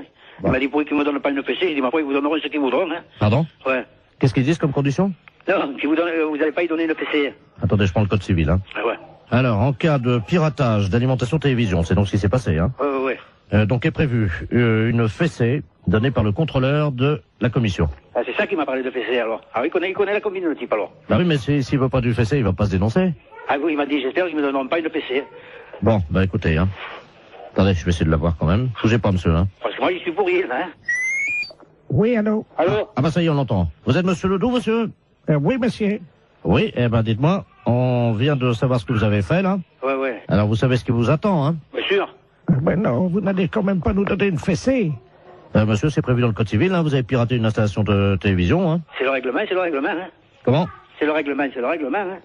Il m'a dit, pourquoi qu'ils me donnent pas une PC? J'ai dit, après, ils vous donneront ce qu'ils voudront, hein. Pardon? Ouais. Qu'est-ce qu'ils disent comme condition? Non, vous n'allez pas y donner une PC. Attendez, je prends le code civil, hein. Ouais. Alors, en cas de piratage d'alimentation télévision, c'est donc ce qui s'est passé, hein. Ouais. Donc est prévu une fessée donnée par le contrôleur de la commission. Ah, c'est ça qui m'a parlé de fessée, alors. Ah oui, il connaît la combine, le type, alors. Bah oui, mais s'il veut pas du fessée, il va pas se dénoncer. Ah oui, il m'a dit, j'espère qu'ils me donneront pas une PC. Bon, bah écoutez, hein. Attendez, je vais essayer de la voir quand même. Bougez pas, monsieur, hein. Parce que moi, j'y suis pour rien, hein. Oui, allô? Allô? Ah bah ça y est, on l'entend. Vous êtes monsieur Ledoux, monsieur? Oui, monsieur. Oui, eh ben dites-moi, on vient de savoir ce que vous avez fait, là. Ouais. Alors vous savez ce qui vous attend, hein? Bien sûr. Ben non, vous n'allez quand même pas nous donner une fessée. Monsieur, c'est prévu dans le code civil, hein. Vous avez piraté une installation de télévision, hein. C'est le règlement, hein. Comment? C'est le règlement, hein.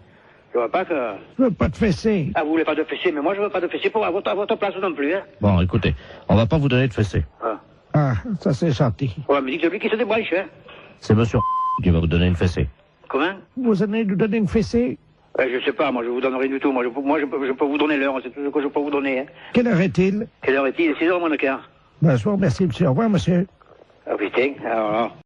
Je vois pas que... Je veux pas de fessée. Ah, vous voulez pas de fessée, mais moi je veux pas de fessée à votre place non plus, hein. Bon, écoutez, on va pas vous donner de fessée. Ah, ça c'est gentil. Ouais, mais dites-lui qui se débranche, hein. C'est monsieur qui va vous donner une fessée. Comment? Vous allez nous donner une fessée? Je sais pas, moi je vous donne rien du tout. Moi je peux vous donner l'heure, c'est tout ce que je peux vous donner, hein. Quelle heure est-il? Quelle heure est-il? 6h moins le quart. Ben, je vous remercie, monsieur. Au revoir, monsieur. Ah putain, alors là...